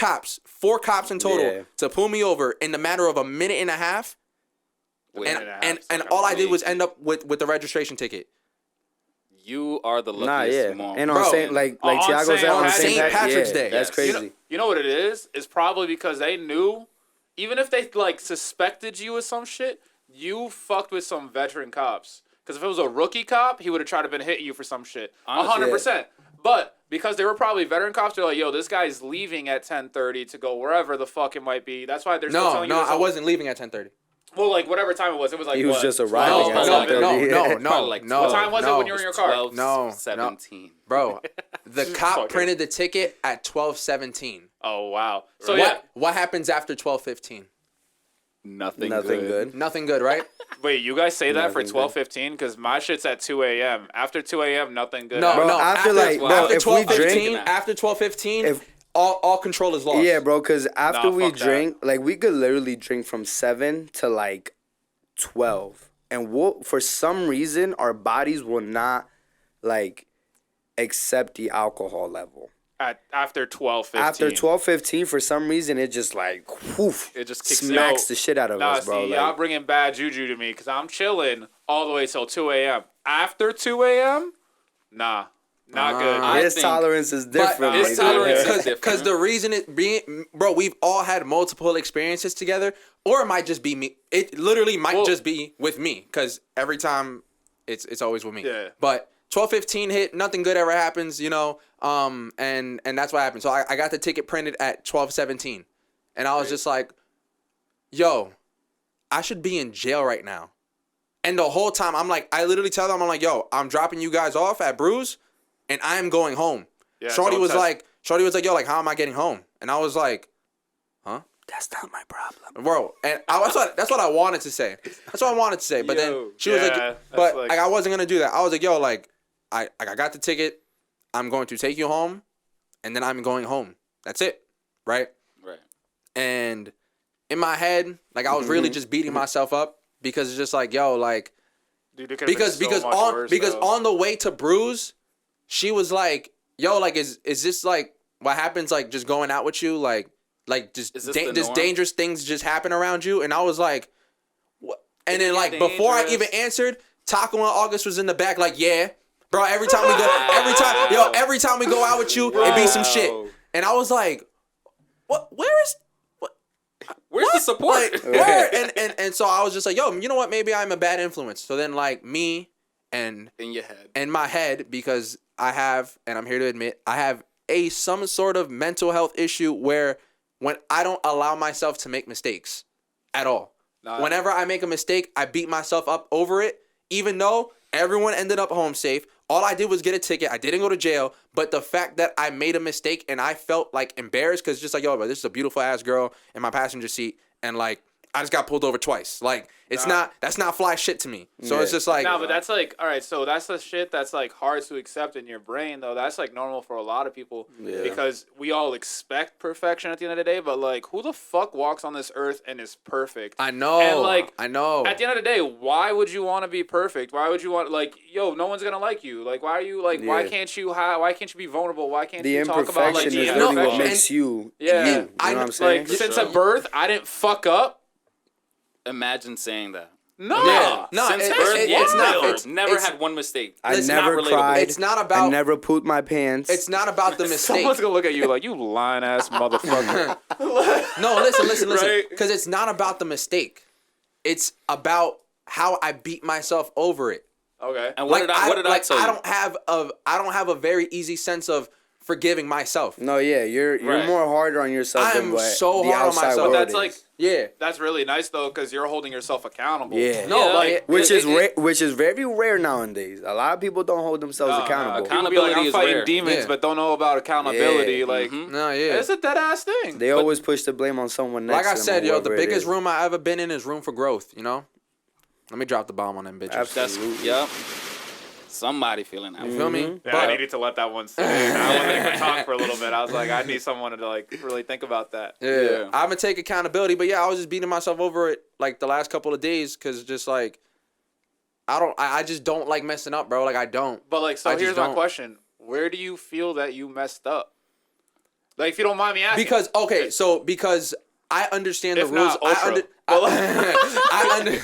Speaker 1: cops in total,
Speaker 2: Yeah.
Speaker 1: to pull me over in the matter of a minute and a half,
Speaker 3: Wait,
Speaker 1: and
Speaker 4: minute and a half,
Speaker 1: and,
Speaker 4: it's
Speaker 1: and
Speaker 4: like
Speaker 1: all I did
Speaker 3: amazing.
Speaker 1: was end up with the registration ticket.
Speaker 3: You are the luckiest
Speaker 2: Nah, yeah.
Speaker 3: mom.
Speaker 2: And on
Speaker 1: Bro,
Speaker 2: Saint, like
Speaker 4: on
Speaker 2: Tiago
Speaker 4: Saint
Speaker 2: said, on
Speaker 4: Patrick's
Speaker 2: Saint
Speaker 1: St. Patrick's
Speaker 2: yeah,
Speaker 1: Day.
Speaker 2: That's
Speaker 3: Yes.
Speaker 2: crazy.
Speaker 4: You know what it is? It's probably because they knew, even if they like suspected you with some shit, you fucked with some veteran cops. Because if it was a rookie cop, he would have tried to been hitting you for some shit.
Speaker 3: Honestly,
Speaker 4: 100%. But because they were probably veteran cops, they're like, yo, this guy's leaving at 10:30 to go wherever the fuck it might be. That's why they're still
Speaker 1: No,
Speaker 4: telling you.
Speaker 1: no,
Speaker 4: this
Speaker 1: I
Speaker 4: whole-
Speaker 1: wasn't leaving at 10:30.
Speaker 4: Well, like whatever time it was like
Speaker 2: He was
Speaker 4: what,
Speaker 2: just
Speaker 4: 12,
Speaker 2: arriving
Speaker 3: at
Speaker 4: 11?
Speaker 2: 10:30.
Speaker 1: No,
Speaker 3: Probably like
Speaker 1: no.
Speaker 3: 12.
Speaker 4: What time was it when you were in your car?
Speaker 3: 12,
Speaker 1: No,
Speaker 3: 17.
Speaker 1: Bro, the cop
Speaker 4: Fuck it.
Speaker 1: printed the ticket at 12:17.
Speaker 4: Oh wow. So yeah.
Speaker 1: What happens after 12:15?
Speaker 3: Nothing
Speaker 2: good.
Speaker 1: Nothing good, right?
Speaker 4: Wait, you guys say that for
Speaker 2: Nothing good.
Speaker 4: 12:15? Because my shit's at 2 a.m. After 2 a.m., nothing good.
Speaker 1: No,
Speaker 2: Bro,
Speaker 1: no.
Speaker 2: after, like, bro,
Speaker 1: after
Speaker 2: if we
Speaker 1: 12:15,
Speaker 3: drink-
Speaker 1: after 12:15,
Speaker 2: If-
Speaker 1: all control is lost.
Speaker 2: Yeah, bro, because after
Speaker 4: Nah,
Speaker 2: we
Speaker 4: fuck that.
Speaker 2: drink, like, we could literally drink from 7 to, like, 12. And we'll, for some reason, our bodies will not, like, accept the alcohol level.
Speaker 4: After 12:15.
Speaker 2: After 12:15, for some reason, it just, like, whoof,
Speaker 4: It just kicks
Speaker 2: smacks
Speaker 4: yo,
Speaker 2: the shit out of
Speaker 4: Nah,
Speaker 2: us, bro.
Speaker 4: see,
Speaker 2: Like,
Speaker 4: y'all bringing bad juju to me because I'm chilling all the way till 2 a.m. After 2 a.m., nah, not good.
Speaker 3: I
Speaker 2: his
Speaker 3: think-
Speaker 2: tolerance is different.
Speaker 3: his
Speaker 2: like,
Speaker 3: tolerance
Speaker 2: yeah.
Speaker 3: is different.
Speaker 1: Because the reason it being, bro, we've all had multiple experiences together, or it might just be me. It literally might
Speaker 4: Well-
Speaker 1: just be with me, because every time it's always with me.
Speaker 4: Yeah.
Speaker 1: But 12:15 hit, nothing good ever happens, you know. And that's what happened. So I got the ticket printed at 12:17, and I was just like, yo, I should be in jail right now. And the whole time I'm like, I literally tell them, I'm like, yo, I'm dropping you guys off at Brews, and I am going home.
Speaker 4: Yeah,
Speaker 1: Shorty
Speaker 4: don't
Speaker 1: was
Speaker 4: test-
Speaker 1: like, yo, like, how am I getting home? And I was like, huh?
Speaker 2: That's not my problem.
Speaker 1: Bro, and that's what I wanted to say. That's what I wanted to say. But
Speaker 3: Yo.
Speaker 1: then she was
Speaker 4: Yeah,
Speaker 1: like,
Speaker 4: that's
Speaker 1: but
Speaker 4: like-
Speaker 1: like, I wasn't gonna do that. I was like, yo, like, I got the ticket. I'm going to take you home, and then I'm going home. That's it, right?
Speaker 3: Right.
Speaker 1: And in my head, like, I was really just beating myself up because it's just like, yo, like,
Speaker 4: Dude, it could've been so much worse, though.
Speaker 1: on the way to Brews, she was like, yo, like, is this like what happens, like, just going out with you, like just
Speaker 3: Is this the
Speaker 1: just
Speaker 3: norm?
Speaker 1: dangerous things just happen around you? And I was like, what? And then, like, before I even
Speaker 3: dangerous.
Speaker 1: answered, Taco and August was in the back, like, yeah, bro, every time we go out with you, it be some shit. And I was like, what?
Speaker 3: Where's the support?
Speaker 1: Like, where? And so I was just like, yo, you know what? Maybe I'm a bad influence. So then, like, me and
Speaker 3: In your head.
Speaker 1: in my head, because I have, and I'm here to admit, I have some sort of mental health issue where when I don't allow myself to make mistakes at all.
Speaker 3: Nah.
Speaker 1: Whenever I make a mistake, I beat myself up over it, even though everyone ended up home safe. All I did was get a ticket. I didn't go to jail. But the fact that I made a mistake and I felt, like, embarrassed, because just like, yo, bro, this is a beautiful ass girl in my passenger seat, and, like, I just got pulled over twice. Like, that's not fly shit to me. So it's
Speaker 2: Yeah.
Speaker 1: just like,
Speaker 4: No, but that's like, all right, so that's the shit that's like hard to accept in your brain, though. That's like normal for a lot of people
Speaker 2: Yeah.
Speaker 4: because we all expect perfection at the end of the day, but like, who the fuck walks on this earth and is perfect?
Speaker 1: I know.
Speaker 4: And like,
Speaker 1: I know.
Speaker 4: At the end of the day, why would you want to be perfect? Why would you want, like, yo, no one's gonna like you. Like, why are you like, why
Speaker 2: Yeah.
Speaker 4: can't you be vulnerable? Why can't
Speaker 2: The
Speaker 4: you talk about like
Speaker 2: imperfection
Speaker 4: the
Speaker 2: is really what
Speaker 1: imperfection.
Speaker 2: makes you
Speaker 4: Yeah.
Speaker 2: you. You know
Speaker 1: I-
Speaker 2: what I'm saying?
Speaker 4: Like, since at birth, I didn't fuck up.
Speaker 3: Imagine saying that.
Speaker 4: No.
Speaker 1: Yeah. No,
Speaker 3: Since
Speaker 1: it's-
Speaker 3: birth,
Speaker 1: it's not-
Speaker 3: never,
Speaker 1: it's-
Speaker 3: never
Speaker 1: it's-
Speaker 3: had one mistake.
Speaker 2: I
Speaker 1: Listen,
Speaker 2: never
Speaker 3: not relatable.
Speaker 2: cried.
Speaker 1: It's not
Speaker 2: I
Speaker 1: about.
Speaker 2: never pooped my pants.
Speaker 1: It's not about the mistake.
Speaker 4: Someone's gonna look at you like, you lying ass motherfucker.
Speaker 1: No, listen.
Speaker 4: Right?
Speaker 1: Because it's not about the mistake. It's about how I beat myself over it.
Speaker 4: Okay.
Speaker 3: And what did I tell you?
Speaker 1: I don't have a very easy sense of forgiving myself.
Speaker 2: No, yeah, you're
Speaker 4: Right.
Speaker 2: more harder on yourself than
Speaker 1: I'm
Speaker 2: what
Speaker 1: so
Speaker 2: the
Speaker 1: hard on
Speaker 2: outside
Speaker 1: myself.
Speaker 2: world
Speaker 4: That's
Speaker 2: is.
Speaker 4: like
Speaker 1: Yeah.
Speaker 4: that's really nice though, because you're holding yourself accountable.
Speaker 2: Yeah.
Speaker 1: No,
Speaker 3: Yeah,
Speaker 1: like
Speaker 2: which
Speaker 3: it-
Speaker 2: is
Speaker 3: it-
Speaker 2: which is very rare nowadays. A lot of people don't hold themselves
Speaker 4: No,
Speaker 2: accountable.
Speaker 4: People be like,
Speaker 3: Accountability
Speaker 4: I'm
Speaker 3: is
Speaker 4: fighting
Speaker 3: rare.
Speaker 4: demons,
Speaker 1: Yeah.
Speaker 4: but don't know about accountability.
Speaker 2: Yeah.
Speaker 4: Like,
Speaker 1: no, yeah.
Speaker 4: it's a dead ass thing.
Speaker 2: They always push the blame on someone next
Speaker 1: Like
Speaker 2: to
Speaker 1: I
Speaker 2: them.
Speaker 1: said,
Speaker 2: or
Speaker 1: yo, the
Speaker 2: whoever it
Speaker 1: biggest
Speaker 2: is.
Speaker 1: room I ever been in is room for growth. You know. Let me drop the bomb on them bitches.
Speaker 2: Absolutely.
Speaker 3: That's yep. Somebody feeling that.
Speaker 1: You feel me?
Speaker 2: Mm-hmm.
Speaker 4: Yeah, I needed to let that one sit. I wanted to talk for a little bit. I was like, I need someone to like really think about that.
Speaker 1: Yeah. I'm gonna take accountability, but yeah, I was just beating myself over it like the last couple of days because just like I just don't like messing up, bro. Like I don't.
Speaker 4: But like, so
Speaker 1: I just
Speaker 4: here's my
Speaker 1: don't.
Speaker 4: question: where do you feel that you messed up? Like, if you don't mind me asking.
Speaker 1: Because I understand
Speaker 4: If
Speaker 1: the rules.
Speaker 4: not, ultra.
Speaker 1: I under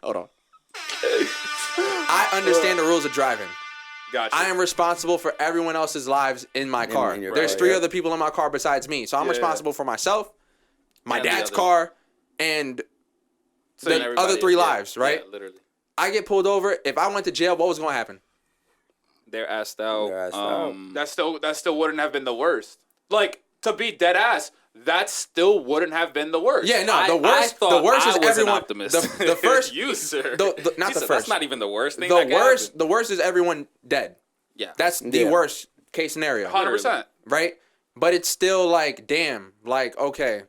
Speaker 1: hold on. I understand the rules of driving.
Speaker 4: Gotcha.
Speaker 1: I am responsible for everyone else's lives in my car.
Speaker 2: in your
Speaker 1: There's
Speaker 2: car,
Speaker 1: 3
Speaker 2: yeah.
Speaker 1: other people in my car besides me, so I'm
Speaker 4: Yeah.
Speaker 1: responsible for myself, my
Speaker 3: And the
Speaker 1: dad's
Speaker 3: other-
Speaker 1: car, and
Speaker 4: So
Speaker 1: the
Speaker 3: Everybody-
Speaker 1: other 3
Speaker 3: yeah,
Speaker 1: lives. Right?
Speaker 3: Yeah, literally.
Speaker 1: I get pulled over. If I went to jail, what was going to happen?
Speaker 3: They're asked out.
Speaker 2: They're asked out.
Speaker 4: that still wouldn't have been the worst. Like, to be dead ass, that still wouldn't have been the worst.
Speaker 1: Yeah, no.
Speaker 3: I
Speaker 1: The worst.
Speaker 3: thought
Speaker 1: The worst
Speaker 3: I
Speaker 1: is
Speaker 3: was an
Speaker 1: everyone.
Speaker 3: optimist.
Speaker 1: The first.
Speaker 3: you, sir.
Speaker 1: not
Speaker 3: He
Speaker 1: the
Speaker 3: said,
Speaker 1: first.
Speaker 3: That's not even the worst thing.
Speaker 1: The
Speaker 3: that could
Speaker 1: worst.
Speaker 3: happen.
Speaker 1: The worst is everyone dead.
Speaker 3: Yeah.
Speaker 1: That's the
Speaker 2: Yeah.
Speaker 1: worst case scenario.
Speaker 4: 100%.
Speaker 1: Right? But it's still like, damn, like, okay.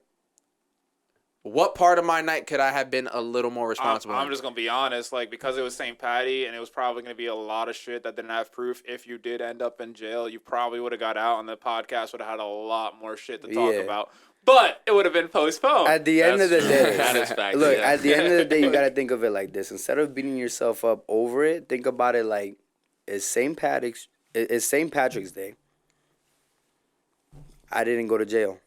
Speaker 1: What part of my night could I have been a little more responsible?
Speaker 4: I'm
Speaker 1: in?
Speaker 4: just gonna be honest, like, because it was St. Patty and it was probably gonna be a lot of shit that didn't have proof. If you did end up in jail, you probably would have got out, and the podcast would have had a lot more shit to talk
Speaker 2: Yeah.
Speaker 4: about. But it would have been postponed.
Speaker 2: At the end of the day,
Speaker 3: That is fact.
Speaker 2: look,
Speaker 3: yeah.
Speaker 2: at the end of the day, you gotta think of it like this. Instead of beating yourself up over it, think about it like it's St. Patrick's Day. I didn't go to jail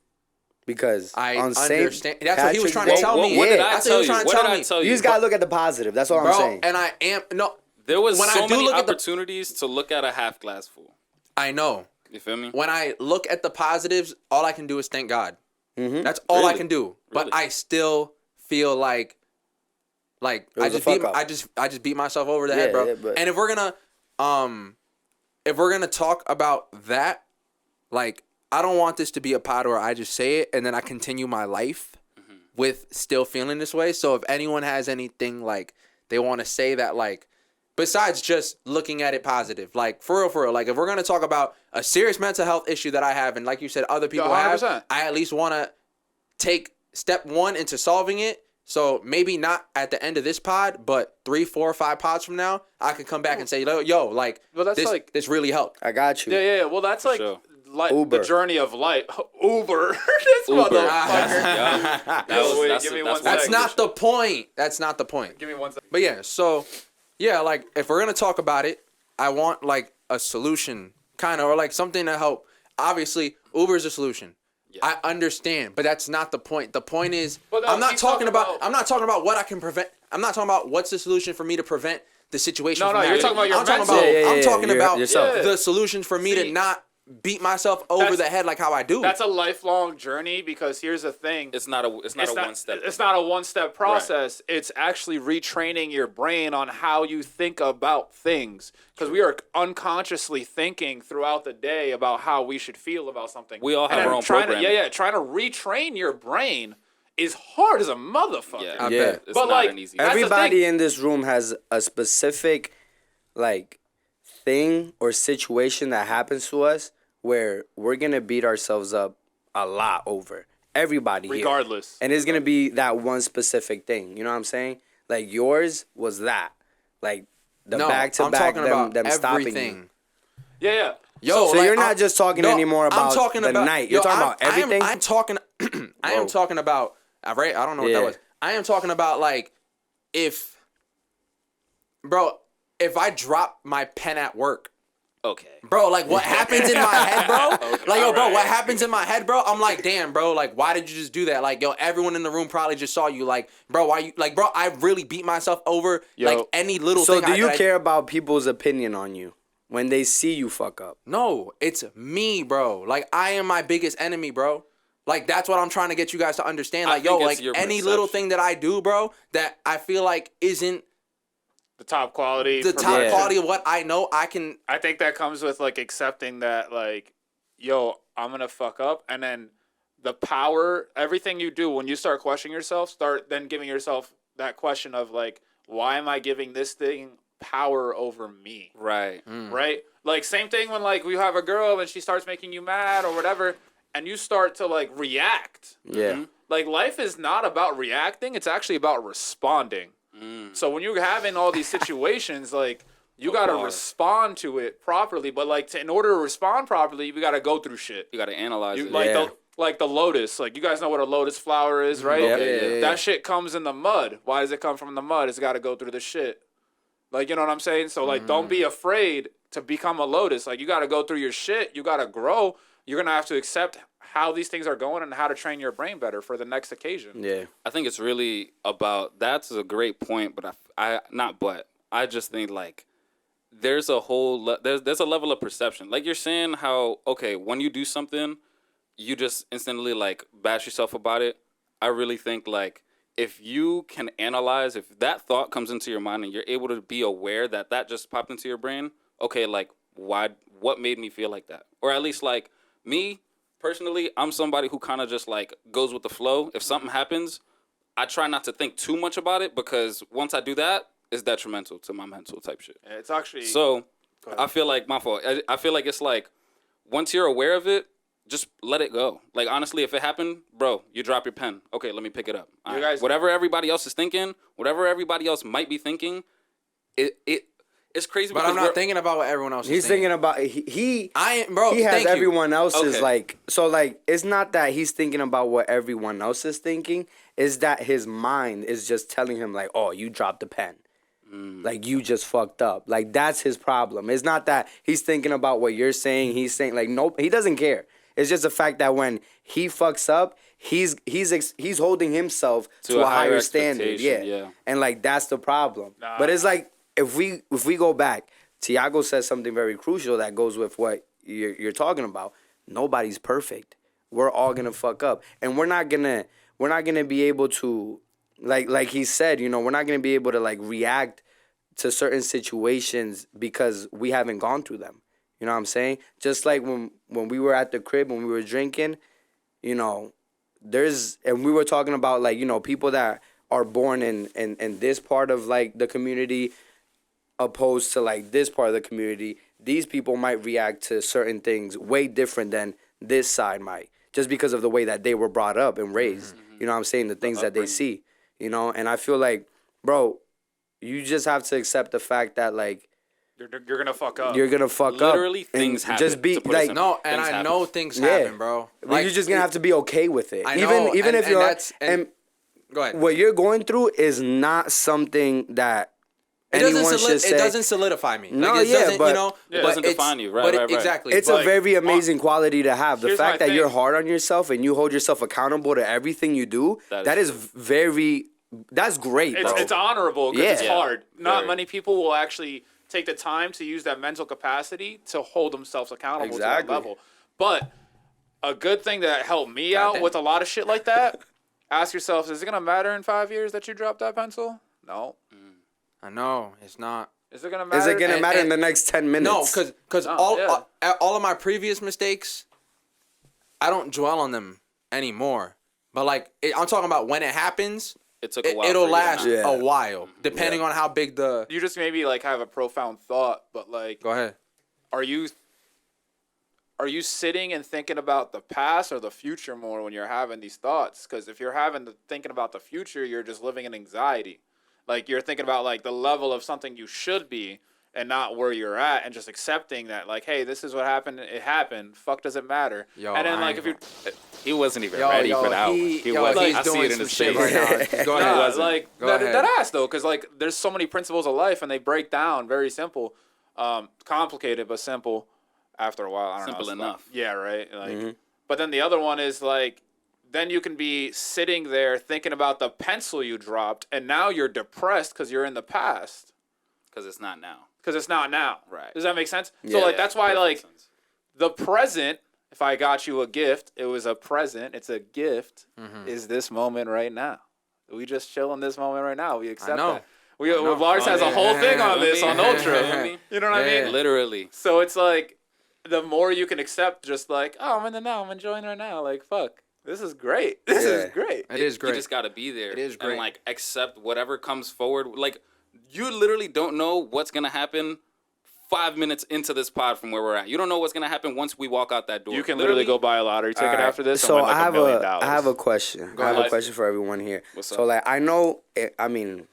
Speaker 2: because
Speaker 1: I
Speaker 2: on St.
Speaker 1: understand. That's what he was
Speaker 2: Patrick's
Speaker 1: trying to
Speaker 2: Day-
Speaker 1: tell me.
Speaker 3: What did
Speaker 2: Yeah.
Speaker 3: I
Speaker 1: That's what he
Speaker 3: tell
Speaker 1: was
Speaker 3: you?
Speaker 1: trying to
Speaker 3: What
Speaker 1: tell
Speaker 3: did I
Speaker 1: me.
Speaker 3: tell
Speaker 2: You
Speaker 3: you?
Speaker 2: just gotta look at the positive. That's what I'm
Speaker 1: Bro,
Speaker 2: saying.
Speaker 1: and I am no.
Speaker 3: There was
Speaker 1: when I
Speaker 3: so
Speaker 1: do
Speaker 3: many
Speaker 1: look at the-
Speaker 3: opportunities to look at a half glass full.
Speaker 1: I know.
Speaker 3: You feel me?
Speaker 1: When I look at the positives, all I can do is thank God.
Speaker 2: Mm-hmm.
Speaker 1: That's all I
Speaker 3: Really?
Speaker 1: can do. But
Speaker 3: Really?
Speaker 1: I still feel like I
Speaker 2: was a
Speaker 1: just beat
Speaker 2: fuck up.
Speaker 1: I just beat myself over the head, bro.
Speaker 2: yeah, but-
Speaker 1: And if we're gonna talk about that, like I don't want this to be a pod where I just say it and then I continue my life with still feeling this way. So if anyone has anything like they want to say that like besides just looking at it positive, like for real, like if we're gonna talk about a serious mental health issue that I have and like you said other people have,
Speaker 4: 100%.
Speaker 1: I at least want to take step 1 into solving it. So maybe not at the end of this pod, but 3, 4, 5 pods from now, I could come back and say, yo, like,
Speaker 4: Well, that's
Speaker 1: this,
Speaker 4: like-
Speaker 1: this really helped.
Speaker 2: I got you.
Speaker 4: Yeah. Well, that's like
Speaker 3: sure.
Speaker 2: Uber.
Speaker 4: the journey of life. Uber. This
Speaker 3: Uber.
Speaker 4: motherfucker.
Speaker 3: Yeah. That was,
Speaker 4: Wait,
Speaker 3: that's
Speaker 4: give me
Speaker 3: that's
Speaker 4: one
Speaker 1: That's
Speaker 4: second.
Speaker 1: not the point. That's not the point.
Speaker 4: Give me 1 second.
Speaker 1: But yeah, so yeah, like if we're gonna talk about it, I want like a solution, kind of, or like something to help. Obviously, Uber is a solution. I understand, but that's not the point. The point is,
Speaker 4: But no,
Speaker 1: I'm not
Speaker 4: he's
Speaker 1: talking
Speaker 4: talking
Speaker 1: about.
Speaker 4: about-
Speaker 1: I'm not talking about what I can prevent. I'm not talking about what's the solution for me to prevent the situation.
Speaker 4: No,
Speaker 1: from
Speaker 4: no, you're
Speaker 1: happening.
Speaker 4: talking about your
Speaker 1: I'm talking
Speaker 4: mental.
Speaker 1: about.
Speaker 2: Yeah,
Speaker 1: I'm talking about
Speaker 2: yourself.
Speaker 1: the solution for me
Speaker 4: See,
Speaker 1: to not beat myself over
Speaker 4: that's-
Speaker 1: the head like how I do.
Speaker 4: That's a lifelong journey because here's the thing.
Speaker 3: It's not a one step.
Speaker 4: It's not a one-step process. It's actually retraining your brain on how you think about things. Because we are unconsciously thinking throughout the day about how we should feel about something.
Speaker 3: We all have
Speaker 4: And
Speaker 3: our own
Speaker 4: trying
Speaker 3: programming.
Speaker 4: trying to retrain your brain is hard as a motherfucker.
Speaker 3: Yeah,
Speaker 1: I
Speaker 2: Yeah.
Speaker 1: bet.
Speaker 3: It's
Speaker 4: But,
Speaker 3: not
Speaker 4: like,
Speaker 3: an easy.
Speaker 4: That's the
Speaker 2: Everybody
Speaker 4: thing.
Speaker 2: in this room has a specific, like, thing or situation that happens to us where we're gonna beat ourselves up a lot over. Everybody here.
Speaker 4: Regardless.
Speaker 2: And it's gonna be that one specific thing. You know what I'm saying? Like yours was that. Like the
Speaker 1: no,
Speaker 2: back to
Speaker 1: I'm
Speaker 2: back
Speaker 1: talking about
Speaker 2: them stopping you.
Speaker 1: everything.
Speaker 4: Yeah.
Speaker 1: Yo,
Speaker 2: So
Speaker 1: like,
Speaker 2: you're not
Speaker 1: I'm-
Speaker 2: just talking anymore about the night. You're talking about everything?
Speaker 1: I'm talking. I am
Speaker 2: Whoa.
Speaker 1: talking about. Right? I don't know what
Speaker 2: Yeah.
Speaker 1: that was. I am talking about like if, bro, if I drop my pen at work,
Speaker 3: Okay.
Speaker 1: bro, like what happens in my head, bro? Like yo, bro,
Speaker 4: alright.
Speaker 1: what happens in my head, bro? I'm like, damn, bro, like why did you just do that? Like yo, everyone in the room probably just saw you. Like, bro, why you? Like, bro, I really beat myself over
Speaker 4: Yo.
Speaker 1: like any little
Speaker 2: So
Speaker 1: thing.
Speaker 2: do you
Speaker 1: that I-
Speaker 2: care about people's opinion on you when they see you fuck up?
Speaker 1: No, it's me, bro. Like I am my biggest enemy, bro. Like that's what I'm trying to get you guys to understand.
Speaker 3: I
Speaker 1: Like,
Speaker 3: think
Speaker 1: yo,
Speaker 3: it's
Speaker 1: like
Speaker 3: your
Speaker 1: any little
Speaker 3: perception.
Speaker 1: thing that I do, bro, that I feel like isn't
Speaker 4: The top quality.
Speaker 1: the top
Speaker 4: perfection.
Speaker 1: quality of what I know, I can.
Speaker 4: I think that comes with like accepting that like, yo, I'm gonna fuck up, and then the power, everything you do when you start questioning yourself, start then giving yourself that question of like, why am I giving this thing power over me?
Speaker 3: Right.
Speaker 4: Right? Like same thing when like you have a girl and she starts making you mad or whatever, and you start to like react.
Speaker 2: Yeah.
Speaker 4: Like life is not about reacting; it's actually about responding. So when you're having all these situations, like you gotta
Speaker 3: bar.
Speaker 4: respond to it properly. But like in order to respond properly, you gotta go through shit.
Speaker 3: You got to analyze
Speaker 4: You,
Speaker 3: it.
Speaker 4: like
Speaker 2: Yeah.
Speaker 4: the lotus. Like you guys know what a lotus flower is, right?
Speaker 2: Yeah,
Speaker 3: Okay,
Speaker 2: yeah.
Speaker 4: That shit comes in the mud. Why does it come from the mud? It's got to go through the shit. Like, you know what I'm saying? So like, don't be afraid to become a lotus. Like you got to go through your shit. You got to grow. You're gonna have to accept how these things are going and how to train your brain better for the next occasion.
Speaker 2: Yeah.
Speaker 3: I think it's really about, that's a great point, but I just think like there's a whole there's a level of perception. Like you're saying how, okay, when you do something, you just instantly like bash yourself about it. I really think like if you can analyze, if that thought comes into your mind and you're able to be aware that that just popped into your brain, okay, like what made me feel like that? Or at least like me personally, I'm somebody who kind of just like goes with the flow. If something happens, I try not to think too much about it because once I do that, it's detrimental to my mental type shit.
Speaker 4: It's actually
Speaker 3: So I feel like my fault. I feel like it's like once you're aware of it, just let it go. Like honestly, if it happened, bro, you drop your pen. Okay, let me pick it up. All right.
Speaker 4: guys-
Speaker 3: Whatever everybody else is thinking, whatever everybody else might be thinking, it's crazy.
Speaker 1: But
Speaker 3: because
Speaker 1: I'm not thinking about what everyone else is
Speaker 2: He's thinking about he
Speaker 1: I ain't, bro.
Speaker 2: he has
Speaker 1: thank you.
Speaker 2: everyone else's
Speaker 3: Okay.
Speaker 2: like, so like it's not that he's thinking about what everyone else is thinking, is that his mind is just telling him like, oh, you dropped the pen. Like you just fucked up. Like that's his problem. It's not that he's thinking about what you're saying. He's saying like nope, he doesn't care. It's just the fact that when he fucks up, he's holding himself to a higher standard. Yeah.
Speaker 3: expectation, yeah.
Speaker 2: And like that's the problem. But it's like if we go back, Tiago says something very crucial that goes with what you're talking about. Nobody's perfect. We're all gonna fuck up, and we're not gonna be able to like he said. You know, we're not gonna be able to like react to certain situations because we haven't gone through them. You know what I'm saying? Just like when we were at the crib when we were drinking, you know, and we were talking about like, you know, people that are born in this part of like the community opposed to like this part of the community, these people might react to certain things way different than this side might, just because of the way that they were brought up and raised. You know what I'm saying? The things that they see, you know? And I feel like, bro, you just have to accept the fact that like
Speaker 4: you're gonna fuck up.
Speaker 2: you're gonna fuck up.
Speaker 3: Literally,
Speaker 2: and
Speaker 3: things happen,
Speaker 2: just be
Speaker 3: to put it
Speaker 2: like,
Speaker 3: simple.
Speaker 1: No, and
Speaker 3: Things
Speaker 1: I
Speaker 3: happen.
Speaker 1: know things
Speaker 2: Yeah.
Speaker 1: happen, bro.
Speaker 2: you're just gonna have to be okay with it.
Speaker 1: I know,
Speaker 2: even
Speaker 1: and-
Speaker 2: if
Speaker 1: and
Speaker 2: you're
Speaker 1: that's- and-
Speaker 2: and
Speaker 1: Go ahead.
Speaker 2: what you're going through is not something that
Speaker 1: It
Speaker 2: anyone
Speaker 1: doesn't,
Speaker 2: should say.
Speaker 1: it doesn't solidify me.
Speaker 2: No,
Speaker 1: like, it
Speaker 2: yeah,
Speaker 1: doesn't,
Speaker 2: but-
Speaker 1: you know,
Speaker 3: It
Speaker 1: but
Speaker 3: doesn't
Speaker 1: it's-
Speaker 3: define you. Right,
Speaker 1: but
Speaker 3: right.
Speaker 1: Exactly.
Speaker 2: It's
Speaker 1: but
Speaker 2: a very amazing quality to have. The
Speaker 4: Here's
Speaker 2: fact
Speaker 4: my
Speaker 2: that you're
Speaker 4: thing.
Speaker 2: hard on yourself and you hold yourself accountable to everything you do,
Speaker 3: That is
Speaker 2: that's great, bro.
Speaker 4: It's honorable because it's
Speaker 2: Yeah.
Speaker 4: hard. Not
Speaker 3: Very.
Speaker 4: many people will actually take the time to use that mental capacity to hold themselves accountable to
Speaker 2: Exactly.
Speaker 4: that level. But a good thing that helped me out
Speaker 1: Goddamn.
Speaker 4: with a lot of shit like that, ask yourself, is it gonna matter in 5 years that you dropped that pencil? No.
Speaker 1: I know it's not.
Speaker 4: Is it gonna matter?
Speaker 2: Is it gonna
Speaker 1: and-
Speaker 2: matter in
Speaker 1: and-
Speaker 2: the next 10
Speaker 1: No,
Speaker 2: minutes?
Speaker 1: because
Speaker 4: No,
Speaker 1: all of my previous mistakes, I don't dwell on them anymore. But like I'm talking about when it happens,
Speaker 3: It took a while.
Speaker 1: it'll
Speaker 3: for you to
Speaker 1: last
Speaker 3: not-
Speaker 2: Yeah.
Speaker 1: a while, depending on how big the.
Speaker 4: You just maybe like have a profound thought, but like,
Speaker 1: Go ahead.
Speaker 4: are you sitting and thinking about the past or the future more when you're having these thoughts? Because if you're thinking about the future, you're just living in anxiety. Like you're thinking about like the level of something you should be and not where you're at, and just accepting that like, hey, this is what happened. It happened. Fuck, does it matter?
Speaker 1: Yo,
Speaker 4: and then
Speaker 1: I
Speaker 4: like
Speaker 1: ain't
Speaker 4: if you
Speaker 3: He wasn't even ready for that one. He
Speaker 1: yo,
Speaker 3: wasn't.
Speaker 1: he's
Speaker 3: I see
Speaker 1: doing
Speaker 3: it in
Speaker 1: some
Speaker 3: his
Speaker 1: shit
Speaker 3: face.
Speaker 1: right now. Go ahead.
Speaker 4: Nah,
Speaker 3: wasn't.
Speaker 4: like
Speaker 1: Go
Speaker 4: that,
Speaker 1: ahead.
Speaker 4: that ass though, because like there's so many principles of life and they break down very simple, complicated but simple. After a while, I don't know.
Speaker 3: Simple
Speaker 4: it's
Speaker 3: enough.
Speaker 4: like- yeah, right. Like, but then the other one is like, then you can be sitting there thinking about the pencil you dropped, and now you're depressed because you're in the past
Speaker 3: Because it's not now.
Speaker 4: because it's not now.
Speaker 3: Right.
Speaker 4: Does that make sense?
Speaker 2: Yeah.
Speaker 4: So like that's why
Speaker 3: Perfect
Speaker 4: like
Speaker 3: sense.
Speaker 4: the present if I got you a gift, it was a present. It's a gift. Is this moment right now? We just chill in this moment right now. We accept
Speaker 1: know.
Speaker 4: that. Lars has a whole thing on this on Ultra. You know what I mean?
Speaker 3: Literally.
Speaker 4: So it's like, the more you can accept, just like, oh, I'm in the now. I'm enjoying right now. Like, fuck, this is great. This is great.
Speaker 1: It is great.
Speaker 3: You just gotta be there.
Speaker 1: It is great.
Speaker 3: And like accept whatever comes forward. Like you literally don't know what's gonna happen 5 minutes into this pod from where we're at. You don't know what's gonna happen once we walk out that door.
Speaker 4: You can literally go buy a lottery ticket
Speaker 2: Alright,
Speaker 4: after this.
Speaker 2: So
Speaker 4: and win like
Speaker 2: I have
Speaker 4: $1 million.
Speaker 2: I have a question. I have a
Speaker 4: ahead.
Speaker 2: question for everyone here.
Speaker 3: What's
Speaker 2: so
Speaker 3: up?
Speaker 2: like I know, I mean,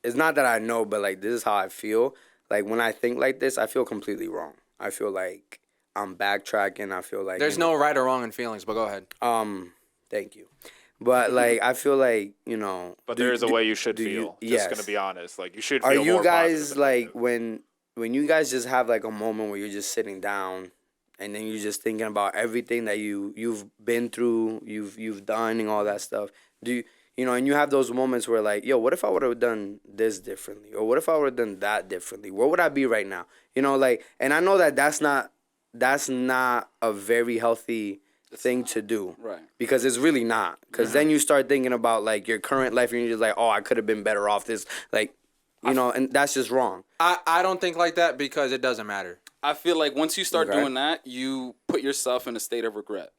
Speaker 2: it's not that I know, but like this is how I feel. Like when I think like this, I feel completely wrong. I feel like I'm backtracking. I feel like
Speaker 1: There's no right or wrong in feelings, but go ahead.
Speaker 2: Thank you. But like I feel like
Speaker 4: But there is a way you should feel.
Speaker 2: yes.
Speaker 4: Just gonna be honest. Like you should. Feel
Speaker 2: Are you
Speaker 4: more
Speaker 2: guys
Speaker 4: positive.
Speaker 2: like when you guys just have like a moment where you're just sitting down and then you're just thinking about everything that you've been through, you've done and all that stuff? Do you know, and you have those moments where like, yo, what if I would have done this differently? Or what if I would have done that differently? Where would I be right now? You know, like, and I know that that's not a very healthy thing to do.
Speaker 3: Right.
Speaker 2: Because it's really not. Because then you start thinking about like your current life and you're just like, oh, I could have been better off this. Like, you know, and that's just wrong.
Speaker 1: I don't think like that because it doesn't matter.
Speaker 3: I feel like once you start
Speaker 2: Okay.
Speaker 3: doing that, you put yourself in a state of regret.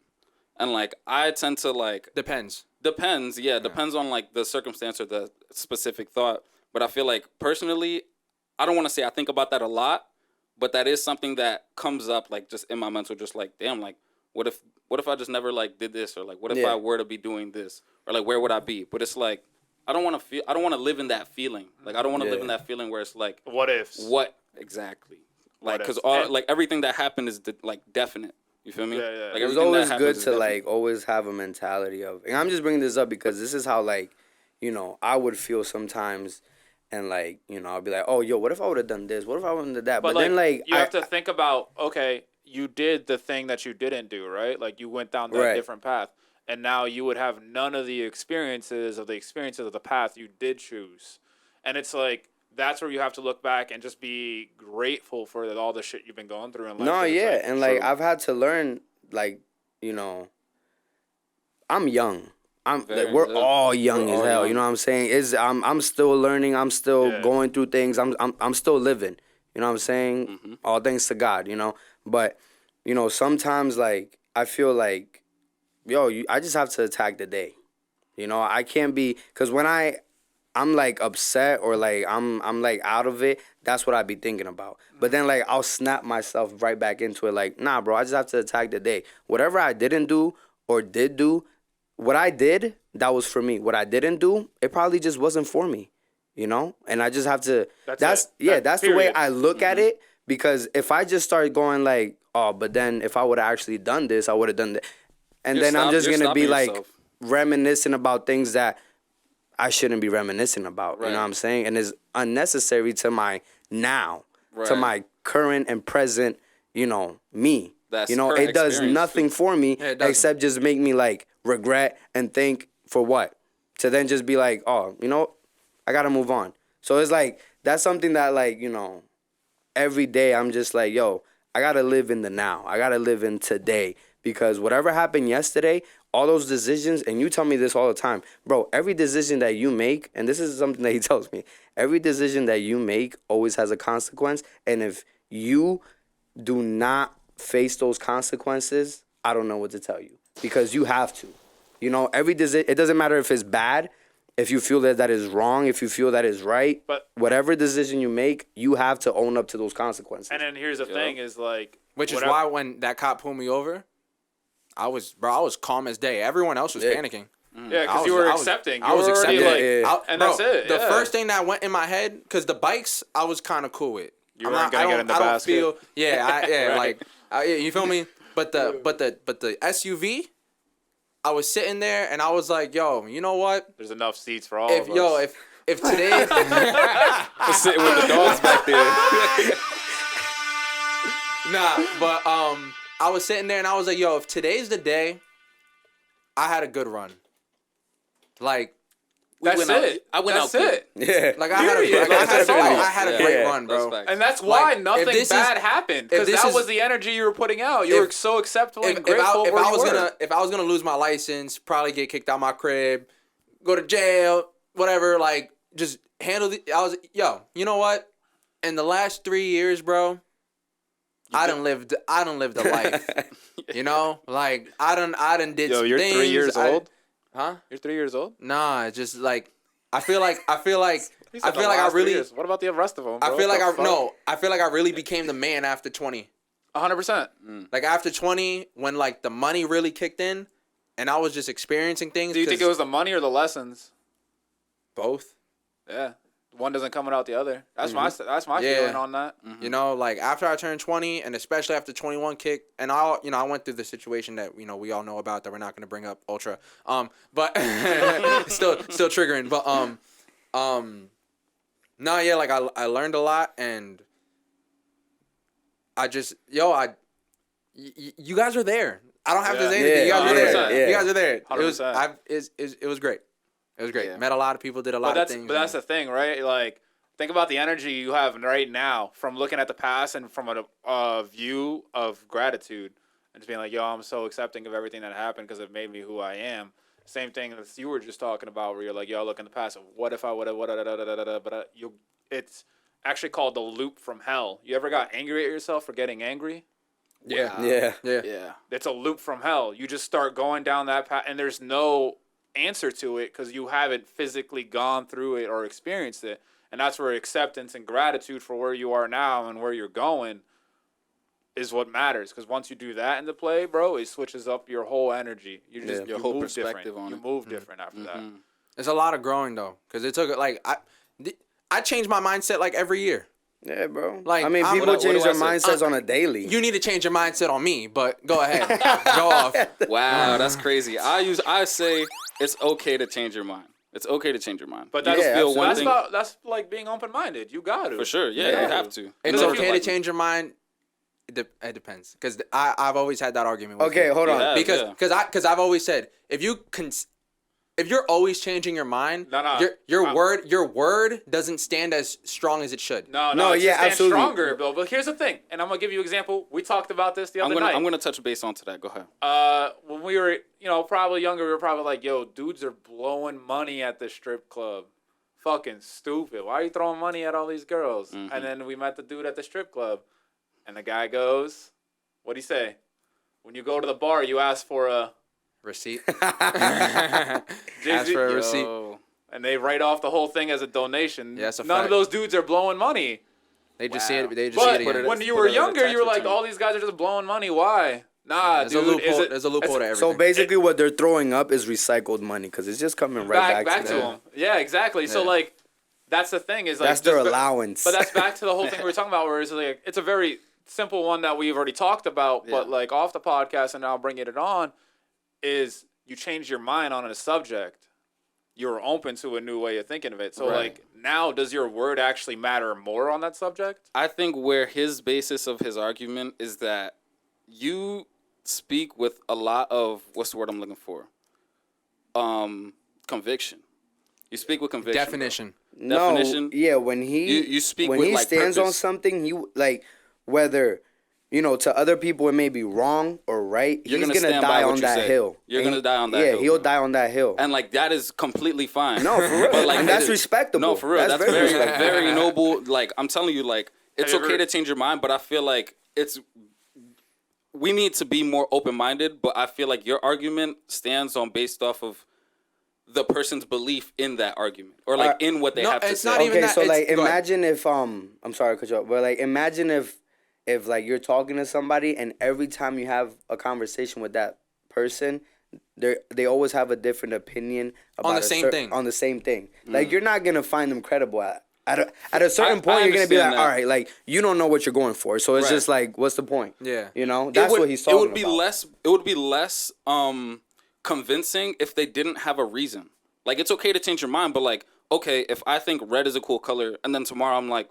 Speaker 3: And like I tend to like
Speaker 1: Depends.
Speaker 3: depends on like the circumstance or the specific thought. But I feel like personally, I don't want to say I think about that a lot, but that is something that comes up like just in my mental, just like damn, like what if I just never like did this, or like what if
Speaker 2: Yeah.
Speaker 3: I were to be doing this, or like where would I be? But it's like I don't want to live in that feeling. Like I don't want to live in that feeling where it's like
Speaker 4: what ifs?
Speaker 3: what exactly, like
Speaker 4: What
Speaker 3: because
Speaker 4: ifs?
Speaker 3: all
Speaker 4: And-
Speaker 3: like everything that happened is like definite. You feel me?
Speaker 4: Yeah, yeah.
Speaker 3: Like
Speaker 2: It's
Speaker 3: everything
Speaker 2: always
Speaker 3: that
Speaker 2: good
Speaker 3: happens is
Speaker 2: to
Speaker 3: definite.
Speaker 2: like always have a mentality of, and I'm just bringing this up because this is how like, I would feel sometimes, and like, I'll be like, oh, yo, what if I would have done this? What if I would have done that?
Speaker 4: But
Speaker 2: then like,
Speaker 4: you have to think about, okay, you did the thing that you didn't do, right? Like you went down that
Speaker 2: Right.
Speaker 4: different path, and now you would have none of the experiences of the path you did choose, and it's like that's where you have to look back and just be grateful for all the shit you've been going through in life.
Speaker 2: no,
Speaker 4: 'cause it's
Speaker 2: yeah,
Speaker 4: like,
Speaker 2: and like I've had to learn, like, I'm young.
Speaker 3: Very
Speaker 2: We're
Speaker 3: good.
Speaker 2: all young
Speaker 3: We're
Speaker 2: as
Speaker 3: all
Speaker 2: hell.
Speaker 3: young.
Speaker 2: You know what I'm saying? I'm still learning. I'm still
Speaker 4: Yeah.
Speaker 2: going through things. I'm still living. You know what I'm saying?
Speaker 3: Mm-hmm.
Speaker 2: All thanks to God. But sometimes like I feel like, yo, I just have to attack the day. I can't be, because when I'm like upset or like I'm like out of it, that's what I be thinking about. But then like I'll snap myself right back into it. Like, nah, bro, I just have to attack the day. Whatever I didn't do or did do, what I did, that was for me. What I didn't do, it probably just wasn't for me. And I just have to. That's
Speaker 4: it.
Speaker 2: that's the way
Speaker 4: Period.
Speaker 2: I look at it. Because if I just start going like, oh, but then if I would have actually done this, I would have done that, and then I'm just
Speaker 3: you're
Speaker 2: gonna be
Speaker 3: stopping
Speaker 2: like
Speaker 3: yourself.
Speaker 2: reminiscing about things that I shouldn't be reminiscing about. You
Speaker 3: Right.
Speaker 2: know what I'm saying? And it's unnecessary to my now, to
Speaker 3: Right.
Speaker 2: my current and present, me.
Speaker 3: That's
Speaker 2: It
Speaker 3: current
Speaker 2: does
Speaker 3: experience,
Speaker 2: nothing for me
Speaker 1: it doesn't.
Speaker 2: except just make me like regret and think for what? To then just be like, oh, I gotta move on. So it's like that's something that like, every day I'm just like, yo, I gotta live in the now. I gotta live in today. Because whatever happened yesterday, all those decisions, and you tell me this all the time, bro, every decision that you make, and this is something that he tells me, every decision that you make always has a consequence. And if you do not face those consequences, I don't know what to tell you. Because you have to. Every decision, it doesn't matter if it's bad, if you feel that is wrong, if you feel that is right,
Speaker 4: But-
Speaker 2: whatever decision you make, you have to own up to those consequences.
Speaker 4: And then here's the thing: is like,
Speaker 1: Which is
Speaker 4: whatever-
Speaker 1: why when that cop pulled me over, I was calm as day. Everyone else was
Speaker 2: Yeah.
Speaker 1: panicking.
Speaker 4: yeah,
Speaker 1: I
Speaker 4: because
Speaker 1: was-
Speaker 4: you were
Speaker 1: I was-
Speaker 4: accepting.
Speaker 1: I was
Speaker 4: You were already,
Speaker 1: accepting.
Speaker 4: like,
Speaker 2: Yeah.
Speaker 4: and
Speaker 1: Bro,
Speaker 4: that's it.
Speaker 1: The
Speaker 4: yeah.
Speaker 1: first thing that went in my head, because the bikes, I was kind of cool with.
Speaker 4: You weren't gonna get in the basket?
Speaker 1: Yeah,
Speaker 4: Right.
Speaker 1: like, you feel me? But the SUV, I was sitting there and I was like, yo, you know what?
Speaker 4: There's enough seats for all
Speaker 1: If
Speaker 4: of us.
Speaker 1: yo, if today,
Speaker 3: Sitting with the dogs back there.
Speaker 1: nah, but I was sitting there and I was like, yo, if today's the day, I had a good run. Like,
Speaker 4: That's it.
Speaker 3: I went
Speaker 4: That's
Speaker 3: out
Speaker 4: it.
Speaker 2: Yeah.
Speaker 1: Like I had a,
Speaker 4: Period.
Speaker 1: like,
Speaker 4: That's all.
Speaker 1: I had a great
Speaker 2: Yeah.
Speaker 1: run, bro.
Speaker 3: That's facts.
Speaker 4: And that's why
Speaker 1: Like,
Speaker 4: nothing
Speaker 1: if this
Speaker 4: bad
Speaker 1: is-
Speaker 4: happened,
Speaker 1: if
Speaker 4: because
Speaker 1: this
Speaker 4: that
Speaker 1: is-
Speaker 4: was the energy you were putting out. You were so acceptable and grateful
Speaker 1: if
Speaker 4: where
Speaker 1: I
Speaker 4: you
Speaker 1: was
Speaker 4: were.
Speaker 1: if I was gonna lose my license, probably get kicked out my crib, go to jail, whatever, like just handle the. You know what? In the last 3 years, bro, I done lived a life. You know, like I done did.
Speaker 4: Yo,
Speaker 1: some
Speaker 4: you're
Speaker 1: things.
Speaker 4: 3 years old.
Speaker 1: Huh?
Speaker 4: You're 3 years old.
Speaker 1: Nah, it's just like I feel like
Speaker 4: He said the
Speaker 1: I
Speaker 4: last 3
Speaker 1: really.
Speaker 4: years. What about the rest of them?
Speaker 1: I feel like I feel like I really became the man after 20.
Speaker 4: 100%.
Speaker 1: Like after 20, when like the money really kicked in, and I was just experiencing things.
Speaker 4: Do you think it
Speaker 1: 'cause
Speaker 4: was the money or the lessons?
Speaker 1: both?
Speaker 4: Yeah, one doesn't come without the other. That's my
Speaker 1: Yeah.
Speaker 4: feeling on that.
Speaker 1: You know, like after I turned 20, and especially after 21 kicked, and I went through the situation that we all know about that we're not going to bring up ultra. But still triggering. But no, yeah, like I learned a lot, and I just you guys are there. I don't have to
Speaker 4: Yeah.
Speaker 1: say anything. You guys are there.
Speaker 4: 100%.
Speaker 1: You guys are there. It was
Speaker 4: 100%.
Speaker 1: it was great. It was great.
Speaker 3: Yeah.
Speaker 1: Met a lot of people, did a lot of things.
Speaker 4: But that's the thing, right? Like, think about the energy you have right now from looking at the past and from a view of gratitude and just being like, yo, I'm so accepting of everything that happened because it made me who I am. Same thing that you were just talking about, where you're like, yo, look in the past. What if I would have, but it's actually called the loop from hell. You ever got angry at yourself for getting angry?
Speaker 1: yeah.
Speaker 2: Yeah.
Speaker 1: Yeah.
Speaker 3: Yeah.
Speaker 4: It's a loop from hell. You just start going down that path, and there's no answer to it because you haven't physically gone through it or experienced it. And that's where acceptance and gratitude for where you are now and where you're going is what matters. Because once you do that into play, bro, it switches up your whole energy. You just
Speaker 2: Yeah.
Speaker 3: Your
Speaker 4: you
Speaker 3: whole
Speaker 4: move
Speaker 3: perspective
Speaker 4: different.
Speaker 3: on
Speaker 4: You
Speaker 3: it.
Speaker 4: move different after that.
Speaker 1: It's a lot of growing though, because it took like I changed my mindset like every year.
Speaker 2: Yeah, bro.
Speaker 1: Like,
Speaker 2: I mean,
Speaker 1: I'm-
Speaker 2: people
Speaker 1: what do
Speaker 2: change
Speaker 3: I
Speaker 2: their
Speaker 3: say?
Speaker 2: mindsets on a daily.
Speaker 1: You need to change your mindset on me, but go ahead, go off.
Speaker 3: Wow, that's crazy. I say it's okay to change your mind. It's okay to change your mind.
Speaker 4: But
Speaker 3: You
Speaker 4: that's,
Speaker 3: just feel
Speaker 2: absolutely.
Speaker 3: one
Speaker 4: that's,
Speaker 3: thing
Speaker 4: about, that's like being open-minded. You got to.
Speaker 3: for sure. Yeah,
Speaker 2: Yeah.
Speaker 3: you have to.
Speaker 1: It's
Speaker 4: Because if
Speaker 1: okay
Speaker 4: you-
Speaker 1: to change your mind. It depends, because I've always had that argument. With
Speaker 2: Okay,
Speaker 1: you.
Speaker 2: hold on.
Speaker 3: Yeah.
Speaker 1: because I've always said if you're always changing your mind,
Speaker 4: No.
Speaker 1: your word doesn't stand as strong as it should.
Speaker 4: No,
Speaker 2: No,
Speaker 4: it
Speaker 2: yeah,
Speaker 4: should stand
Speaker 2: absolutely.
Speaker 4: stronger, Bill. But here's the thing, and I'm gonna give you an example. We talked about this the other night.
Speaker 3: I'm gonna touch base onto that. Go ahead.
Speaker 4: When we were, probably younger, we were probably like, yo, dudes are blowing money at the strip club. Fucking stupid. Why are you throwing money at all these girls?
Speaker 3: Mm-hmm.
Speaker 4: And then we met the dude at the strip club. And the guy goes, what'd he say? When you go to the bar, you ask for a...
Speaker 1: Receipt.
Speaker 4: Jay-Z-
Speaker 1: Ask for a receipt.
Speaker 3: Yo.
Speaker 4: And they write off the whole thing as a donation.
Speaker 1: Yeah, that's a
Speaker 4: None
Speaker 1: fact.
Speaker 4: of those dudes are blowing money.
Speaker 1: They just see it. They just
Speaker 4: But
Speaker 1: see it again.
Speaker 4: when you
Speaker 3: put
Speaker 4: were
Speaker 3: it in a
Speaker 4: younger,
Speaker 3: tax
Speaker 4: you were like,
Speaker 3: return.
Speaker 4: all these guys are just blowing money. Why? Nah,
Speaker 1: There's
Speaker 4: dude.
Speaker 1: a loophole.
Speaker 4: Is it,
Speaker 1: There's a loophole to
Speaker 4: it's-
Speaker 1: everything.
Speaker 2: So basically, what they're throwing up is recycled money because it's just coming right back
Speaker 4: to
Speaker 2: to them.
Speaker 4: them. Yeah, exactly. So
Speaker 1: Yeah.
Speaker 4: like, that's the thing is like
Speaker 2: That's their
Speaker 4: just-
Speaker 2: allowance.
Speaker 4: But that's back to the whole thing we were talking about, where it's like it's a very simple one that we've already talked about, but
Speaker 3: Yeah.
Speaker 4: like off the podcast and now bringing it on, is you change your mind on a subject, you're open to a new way of thinking of it. So
Speaker 3: Right.
Speaker 4: like now, does your word actually matter more on that subject?
Speaker 3: I think where his basis of his argument is that you speak with a lot of what's the word I'm looking for? Conviction. You speak with conviction.
Speaker 1: Definition.
Speaker 2: No,
Speaker 3: Definition.
Speaker 2: yeah, when he
Speaker 3: You speak
Speaker 2: when
Speaker 3: with,
Speaker 2: he
Speaker 3: like,
Speaker 2: stands on
Speaker 3: purpose.
Speaker 2: something, he like whether to other people it may be wrong or right.
Speaker 3: You're
Speaker 2: he's
Speaker 3: gonna
Speaker 2: gonna
Speaker 3: stand by
Speaker 2: die
Speaker 3: what
Speaker 2: on
Speaker 3: you
Speaker 2: that
Speaker 3: say.
Speaker 2: hill.
Speaker 3: You're
Speaker 2: And
Speaker 3: gonna die on that
Speaker 2: yeah,
Speaker 3: hill,
Speaker 2: he'll
Speaker 3: bro.
Speaker 2: die on that hill.
Speaker 3: And like that is completely fine.
Speaker 2: No, for real.
Speaker 3: But like
Speaker 2: And that's
Speaker 3: it is-
Speaker 2: respectable.
Speaker 3: No, for real.
Speaker 2: That's
Speaker 3: That's,
Speaker 2: very
Speaker 3: very
Speaker 2: respectable.
Speaker 3: very noble. Like I'm telling you, like it's
Speaker 4: Have you
Speaker 3: okay
Speaker 4: ever-
Speaker 3: to change your mind, but I feel like we need to be more open minded. But I feel like your argument stands on based off of the person's belief in that argument or like in what they
Speaker 1: No,
Speaker 3: have to
Speaker 1: it's
Speaker 3: say.
Speaker 1: not even
Speaker 2: Okay,
Speaker 1: that-
Speaker 2: so
Speaker 1: it's-
Speaker 2: like
Speaker 1: go ahead.
Speaker 2: imagine if I'm sorry to cut you off, but like imagine if like you're talking to somebody and every time you have a conversation with that person, they always have a different opinion about
Speaker 1: the
Speaker 2: a
Speaker 1: same
Speaker 2: cer-
Speaker 1: thing.
Speaker 2: On the same thing. Like you're not gonna find them credible at a certain point. You're gonna be like,
Speaker 3: understand that.
Speaker 2: all right, like you don't know what you're going for, so it's
Speaker 3: Right.
Speaker 2: just like, what's the point?
Speaker 1: Yeah.
Speaker 2: That's what he's talking
Speaker 3: It would be
Speaker 2: about.
Speaker 3: less. It would be less convincing if they didn't have a reason. Like it's okay to change your mind, but like okay, if I think red is a cool color, and then tomorrow I'm like,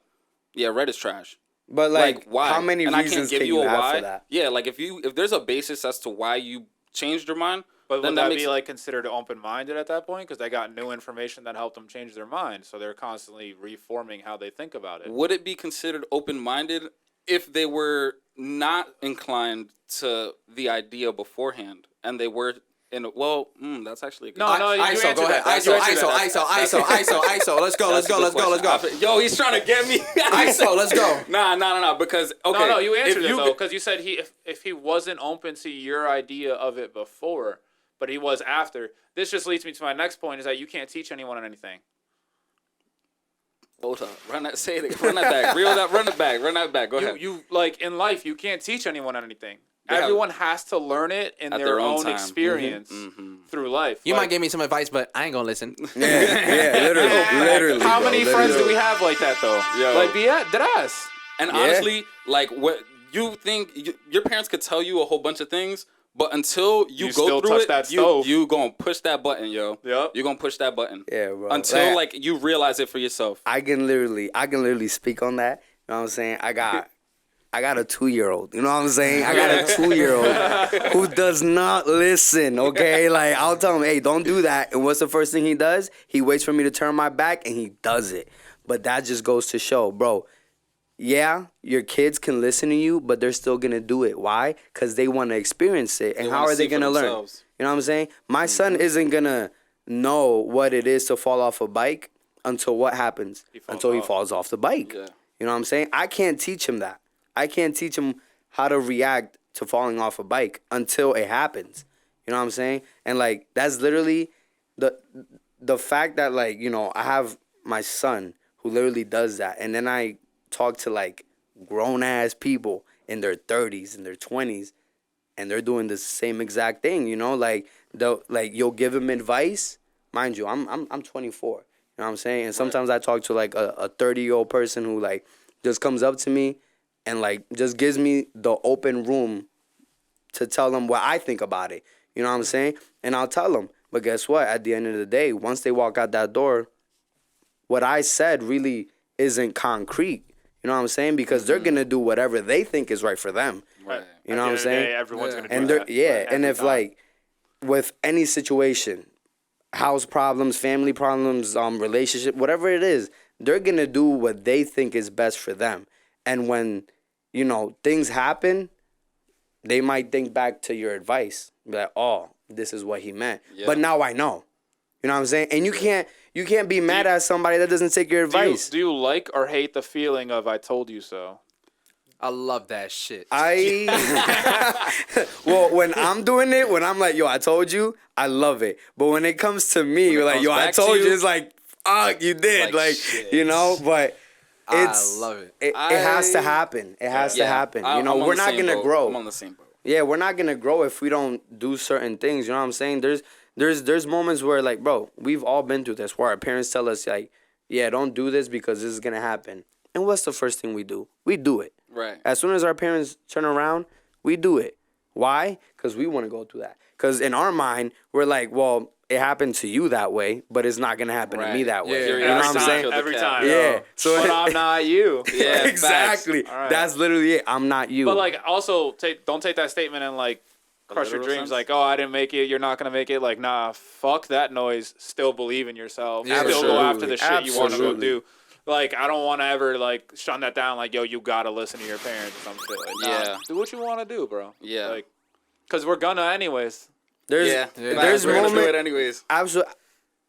Speaker 3: yeah, red is trash.
Speaker 2: But like,
Speaker 3: why?
Speaker 2: how many
Speaker 3: and
Speaker 2: reasons
Speaker 3: I can't give
Speaker 2: can
Speaker 3: you
Speaker 2: you
Speaker 3: a
Speaker 2: have
Speaker 3: why.
Speaker 2: for that?
Speaker 3: Yeah, like if there's a basis as to why you changed your mind,
Speaker 4: But
Speaker 3: then
Speaker 4: would that
Speaker 3: makes
Speaker 4: be like considered open-minded at that point? Because they got new information that helped them change their mind, so they're constantly reforming how they think about it.
Speaker 3: would it be considered open-minded if they were not inclined to the idea beforehand and they were in that's actually a good
Speaker 4: No, you
Speaker 1: ISO,
Speaker 4: answered
Speaker 1: go ahead.
Speaker 4: that.
Speaker 1: ISO,
Speaker 4: You answered
Speaker 1: ISO,
Speaker 4: that.
Speaker 1: ISO. Let's go.
Speaker 3: That's a good question. Yo, he's trying to get me.
Speaker 1: ISO, let's go.
Speaker 3: Nah. Because okay,
Speaker 4: No, you answered
Speaker 3: if
Speaker 4: it though, because you said if he wasn't open to your idea of it before, but he was after. This just leads me to my next point: is that you can't teach anyone anything.
Speaker 3: Hold up, run that. Say it. Run that back. Reel that. Run it back. Run that back. Go ahead.
Speaker 4: You like in life, you can't teach anyone anything.
Speaker 3: Yeah.
Speaker 4: Everyone has to learn it in
Speaker 3: At
Speaker 4: their
Speaker 3: their own
Speaker 4: own
Speaker 3: time.
Speaker 4: experience through life.
Speaker 1: You
Speaker 4: Like,
Speaker 1: might give me some advice, but I ain't gonna listen.
Speaker 2: Yeah, literally.
Speaker 4: How
Speaker 2: bro,
Speaker 4: many
Speaker 2: literally.
Speaker 4: friends do we have like that though?
Speaker 3: Yo.
Speaker 4: Like, dead ass.
Speaker 3: And
Speaker 2: Yeah.
Speaker 3: honestly, like what you think, your parents could tell you a whole bunch of things, but until you
Speaker 4: You
Speaker 3: go
Speaker 4: still
Speaker 3: through
Speaker 4: touch
Speaker 3: it,
Speaker 4: that stove.
Speaker 3: you gonna push that button, yo.
Speaker 4: Yep.
Speaker 3: You're gonna push that button.
Speaker 2: Yeah, bro.
Speaker 3: Until like you realize it for yourself.
Speaker 2: I can literally speak on that. You know what I'm saying? I got a 2-year-old. You know what I'm saying? I got a 2-year-old who does not listen. Okay, like I'll tell him, hey, don't do that. And what's the first thing he does? He waits for me to turn my back, and he does it. But that just goes to show, bro. Yeah, your kids can listen to you, but they're still gonna do it. Why? Because they want to experience it. And
Speaker 3: They
Speaker 2: how
Speaker 3: wanna
Speaker 2: are they
Speaker 3: see for
Speaker 2: gonna learn?
Speaker 3: themselves.
Speaker 2: You know what I'm saying? My son isn't gonna know what it is to fall off a bike until what happens? Until he falls off the bike.
Speaker 3: Yeah.
Speaker 2: You know what I'm saying? I can't teach him that. I can't teach him how to react to falling off a bike until it happens. You know what I'm saying? And like that's literally the fact that like, you know, I have my son who literally does that. And then I talk to like grown ass people in their 30s and their 20s and they're doing the same exact thing, you know? Like you'll give him advice. Mind you, I'm 24. You know what I'm saying? And sometimes I talk to like a 30-year-old person who like just comes up to me and like just gives me the open room to tell them what I think about it. You know what I'm saying? And I'll tell them. But guess what? At the end of the day, once they walk out that door, what I said really isn't concrete. You know what I'm saying? Because they're gonna do whatever they think is right for them.
Speaker 3: Right.
Speaker 2: You know what I'm saying?
Speaker 4: Everyone's gonna do
Speaker 2: And
Speaker 4: that.
Speaker 2: and if like with any situation, house problems, family problems, relationship, whatever it is, they're gonna do what they think is best for them. And when, you know, things happen, they might think back to your advice. Be like, oh, this is what he meant.
Speaker 3: Yeah.
Speaker 2: But now I know. You know what I'm saying? And you can't be mad at somebody that doesn't take your advice.
Speaker 4: Do you like or hate the feeling of "I told you so"?
Speaker 1: I love that shit.
Speaker 2: Well, when I'm doing it, when I'm like, yo, I told you, I love it. But when it comes to me,
Speaker 3: When it
Speaker 2: like,
Speaker 3: comes
Speaker 2: yo, I
Speaker 3: back to
Speaker 2: told you,
Speaker 3: you,
Speaker 2: it's like, you did. Like,
Speaker 3: shit.
Speaker 2: you know, but it's,
Speaker 1: I love it.
Speaker 2: It has to happen. It has to happen. You know,
Speaker 3: I'm on
Speaker 2: we're
Speaker 3: the
Speaker 2: not
Speaker 3: same
Speaker 2: going to
Speaker 3: boat.
Speaker 2: grow.
Speaker 3: I'm on the same boat.
Speaker 2: Yeah, we're not going to grow if we don't do certain things. You know what I'm saying? There's moments where, like, bro, we've all been through this, where our parents tell us, like, yeah, don't do this because this is going to happen. And what's the first thing we do? We do it.
Speaker 3: Right.
Speaker 2: As soon as our parents turn around, we do it. Why? Because we want to go through that. Because in our mind, we're like, well, it happened to you that way, but it's not going to happen to me
Speaker 3: Right.
Speaker 2: that way.
Speaker 1: Yeah,
Speaker 2: You
Speaker 3: yeah,
Speaker 2: know what
Speaker 3: every
Speaker 2: I'm
Speaker 3: time.
Speaker 2: saying?
Speaker 3: Kill the
Speaker 4: Every
Speaker 3: cat.
Speaker 4: time.
Speaker 2: Yeah. So
Speaker 4: But I'm not you.
Speaker 3: Yeah,
Speaker 2: exactly.
Speaker 3: facts.
Speaker 4: All right.
Speaker 2: That's literally it. I'm not you.
Speaker 4: But like, also don't take that statement and like crush your
Speaker 3: literal
Speaker 4: dreams.
Speaker 3: sense?
Speaker 4: Like, oh, I didn't make it. You're not gonna make it. Like, nah, fuck that noise. Still believe in yourself.
Speaker 1: Yeah,
Speaker 4: Still go after the
Speaker 2: absolutely.
Speaker 4: shit you want to go
Speaker 2: Absolutely.
Speaker 4: do. Like, I don't want to ever like shun that down. Like, yo, you gotta listen to your parents or some shit. Like, nah,
Speaker 3: Yeah.
Speaker 4: do what you want to do, bro.
Speaker 3: Yeah.
Speaker 4: Like, cause we're gonna anyways.
Speaker 2: there's
Speaker 3: We're gonna do it anyways.
Speaker 2: absolutely.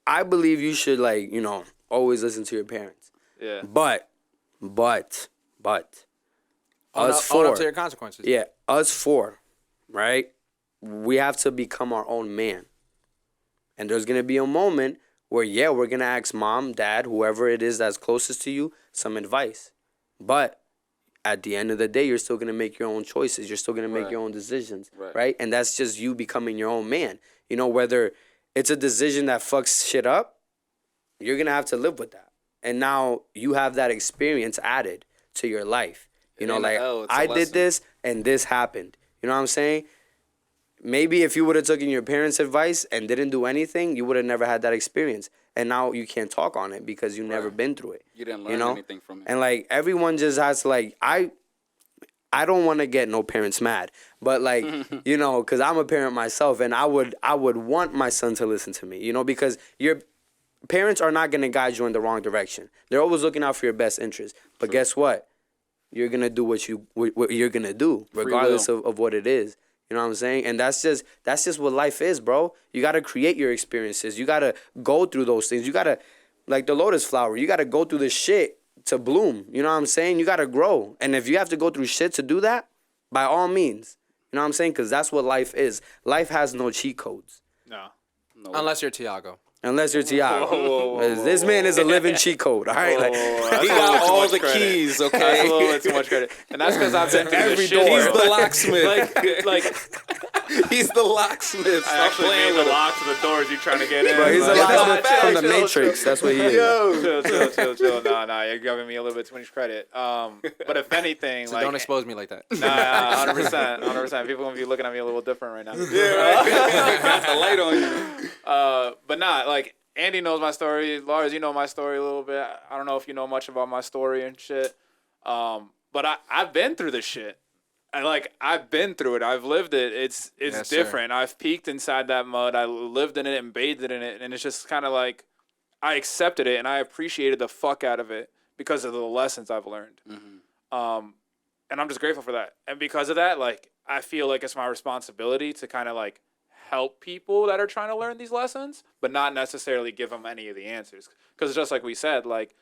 Speaker 2: I believe you should, like, you know, always listen to your parents.
Speaker 4: Yeah.
Speaker 2: But
Speaker 1: Own
Speaker 2: us
Speaker 1: up
Speaker 2: four,
Speaker 1: to your consequences.
Speaker 2: yeah, us four, right? We have to become our own man. And there's gonna be a moment where, yeah, we're gonna ask mom, dad, whoever it is that's closest to you, some advice. But at the end of the day, you're still gonna make your own choices. You're still gonna make
Speaker 3: Right.
Speaker 2: your own decisions,
Speaker 3: Right.
Speaker 2: right? And that's just you becoming your own man. You know, whether it's a decision that fucks shit up, you're gonna have to live with that. And now you have that experience added to your life. You know,
Speaker 3: ain't
Speaker 2: like,
Speaker 3: a L, it's a
Speaker 2: I did
Speaker 3: lesson.
Speaker 2: this and this happened. You know what I'm saying? Maybe if you would have taken your parents' advice and didn't do anything, you would have never had that experience. And now you can't talk on it because you've never been through it.
Speaker 3: You didn't learn anything from it.
Speaker 2: And like everyone just has to, like, I don't want to get no parents mad. But like, you know, because I'm a parent myself, and I would want my son to listen to me, you know, because your parents are not gonna guide you in the wrong direction. They're always looking out for your best interest. But guess what? You're gonna do what you're gonna do, regardless of what it is. You know what I'm saying? And that's just what life is, bro. You gotta create your experiences. You gotta go through those things. You gotta, like the lotus flower, you gotta go through the shit to bloom. You know what I'm saying? You gotta grow. And if you have to go through shit to do that, by all means. You know what I'm saying? Because that's what life is. Life has no cheat codes.
Speaker 4: No.
Speaker 1: Unless you're Tiago.
Speaker 2: Unless you're Tiago. This man is a living cheat code. All right, like
Speaker 3: He got all the keys,
Speaker 4: That's a
Speaker 3: okay?
Speaker 4: little bit too much credit, and that's because I've been through
Speaker 2: Every
Speaker 4: this shit.
Speaker 2: door.
Speaker 3: He's the locksmith.
Speaker 4: like
Speaker 3: He's the locksmith.
Speaker 4: I
Speaker 3: Stop
Speaker 4: actually
Speaker 3: playing
Speaker 4: made
Speaker 3: with
Speaker 4: the
Speaker 3: him.
Speaker 4: locks of the doors you trying to get in.
Speaker 2: bro, he's a
Speaker 4: Like,
Speaker 2: locksmith from the
Speaker 4: chill,
Speaker 2: Matrix. That's what he is.
Speaker 4: chill. Nah, you're giving me a little bit too much credit. But if anything,
Speaker 1: So
Speaker 4: like,
Speaker 1: don't expose me like that.
Speaker 4: nah, 100%. People gonna be looking at me a little different right now.
Speaker 3: Got the light on you.
Speaker 4: But nah, like Andy knows my story. Lars, you know my story a little bit. I don't know if you know much about my story and shit. But I've been through this shit. I've been through it. I've lived it. It's
Speaker 1: Yes, sir.
Speaker 4: different. I've peaked inside that mud. I lived in it and bathed in it, and it's just kind of like I accepted it and I appreciated the fuck out of it because of the lessons I've learned. And I'm just grateful for that. And because of that, like I feel like it's my responsibility to kind of like help people that are trying to learn these lessons, but not necessarily give them any of the answers. Because just like we said, like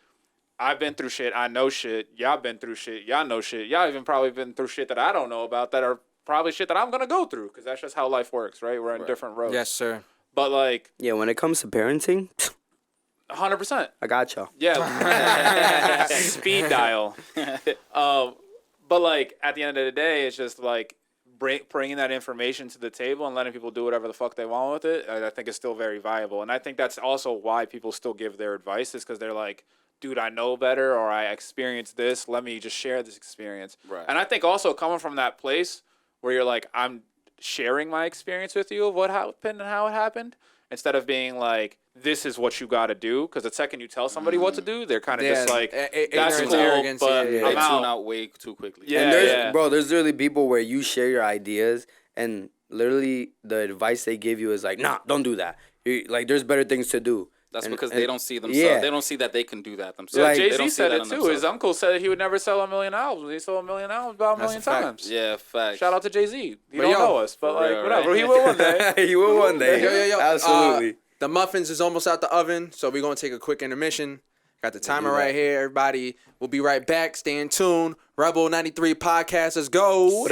Speaker 4: I've been through shit, I know shit, y'all been through shit, y'all know shit, y'all even probably been through shit that I don't know about that are probably shit that I'm gonna go through, because that's just how life works, right? We're on different roads.
Speaker 1: Yes, sir.
Speaker 4: But like
Speaker 2: Yeah, when it comes to parenting,
Speaker 4: 100%.
Speaker 2: I got y'all.
Speaker 4: Yeah. Speed dial. But like at the end of the day, it's just like bringing that information to the table and letting people do whatever the fuck they want with it. I think is still very viable. And I think that's also why people still give their advice, is because they're like, dude, I know better, or I experienced this. Let me just share this experience.
Speaker 3: Right.
Speaker 4: And I think also coming from that place where you're like, I'm sharing my experience with you of what happened and how it happened, instead of being like, this is what you got to do. Because the second you tell somebody what to do, they're kind of just like, that's
Speaker 1: ignorance,
Speaker 4: cool,
Speaker 1: arrogance,
Speaker 4: but
Speaker 1: yeah.
Speaker 3: They
Speaker 4: I'm
Speaker 3: tune
Speaker 4: out.
Speaker 3: out way too quickly.
Speaker 4: Yeah.
Speaker 2: And there's literally people where you share your ideas and literally the advice they give you is like, nah, don't do that. Like, there's better things to do.
Speaker 3: That's
Speaker 2: And-
Speaker 3: because
Speaker 2: and-
Speaker 3: they don't see themselves.
Speaker 2: yeah.
Speaker 3: They don't see that they can do that
Speaker 4: Yeah,
Speaker 3: themselves.
Speaker 2: Like-
Speaker 3: They
Speaker 4: Jay-Z
Speaker 3: don't see
Speaker 4: said
Speaker 3: that
Speaker 4: it
Speaker 3: in
Speaker 4: too.
Speaker 3: themselves.
Speaker 4: His uncle said he would never sell 1 million albums. He sold 1 million albums about a million
Speaker 1: That's a fact.
Speaker 4: times.
Speaker 3: Yeah, facts.
Speaker 4: Shout out to Jay-Z. He
Speaker 1: But
Speaker 4: don't
Speaker 1: yo,
Speaker 4: know us, but like,
Speaker 3: real,
Speaker 4: whatever.
Speaker 3: right?
Speaker 4: He will one day.
Speaker 2: you will one day.
Speaker 1: Yo.
Speaker 2: Absolutely.
Speaker 1: The muffins is almost out the oven, so we're going to take a quick intermission. Got the timer right here, everybody. We'll be right back. Stay in tune. Rebel 93 podcast. Let's go.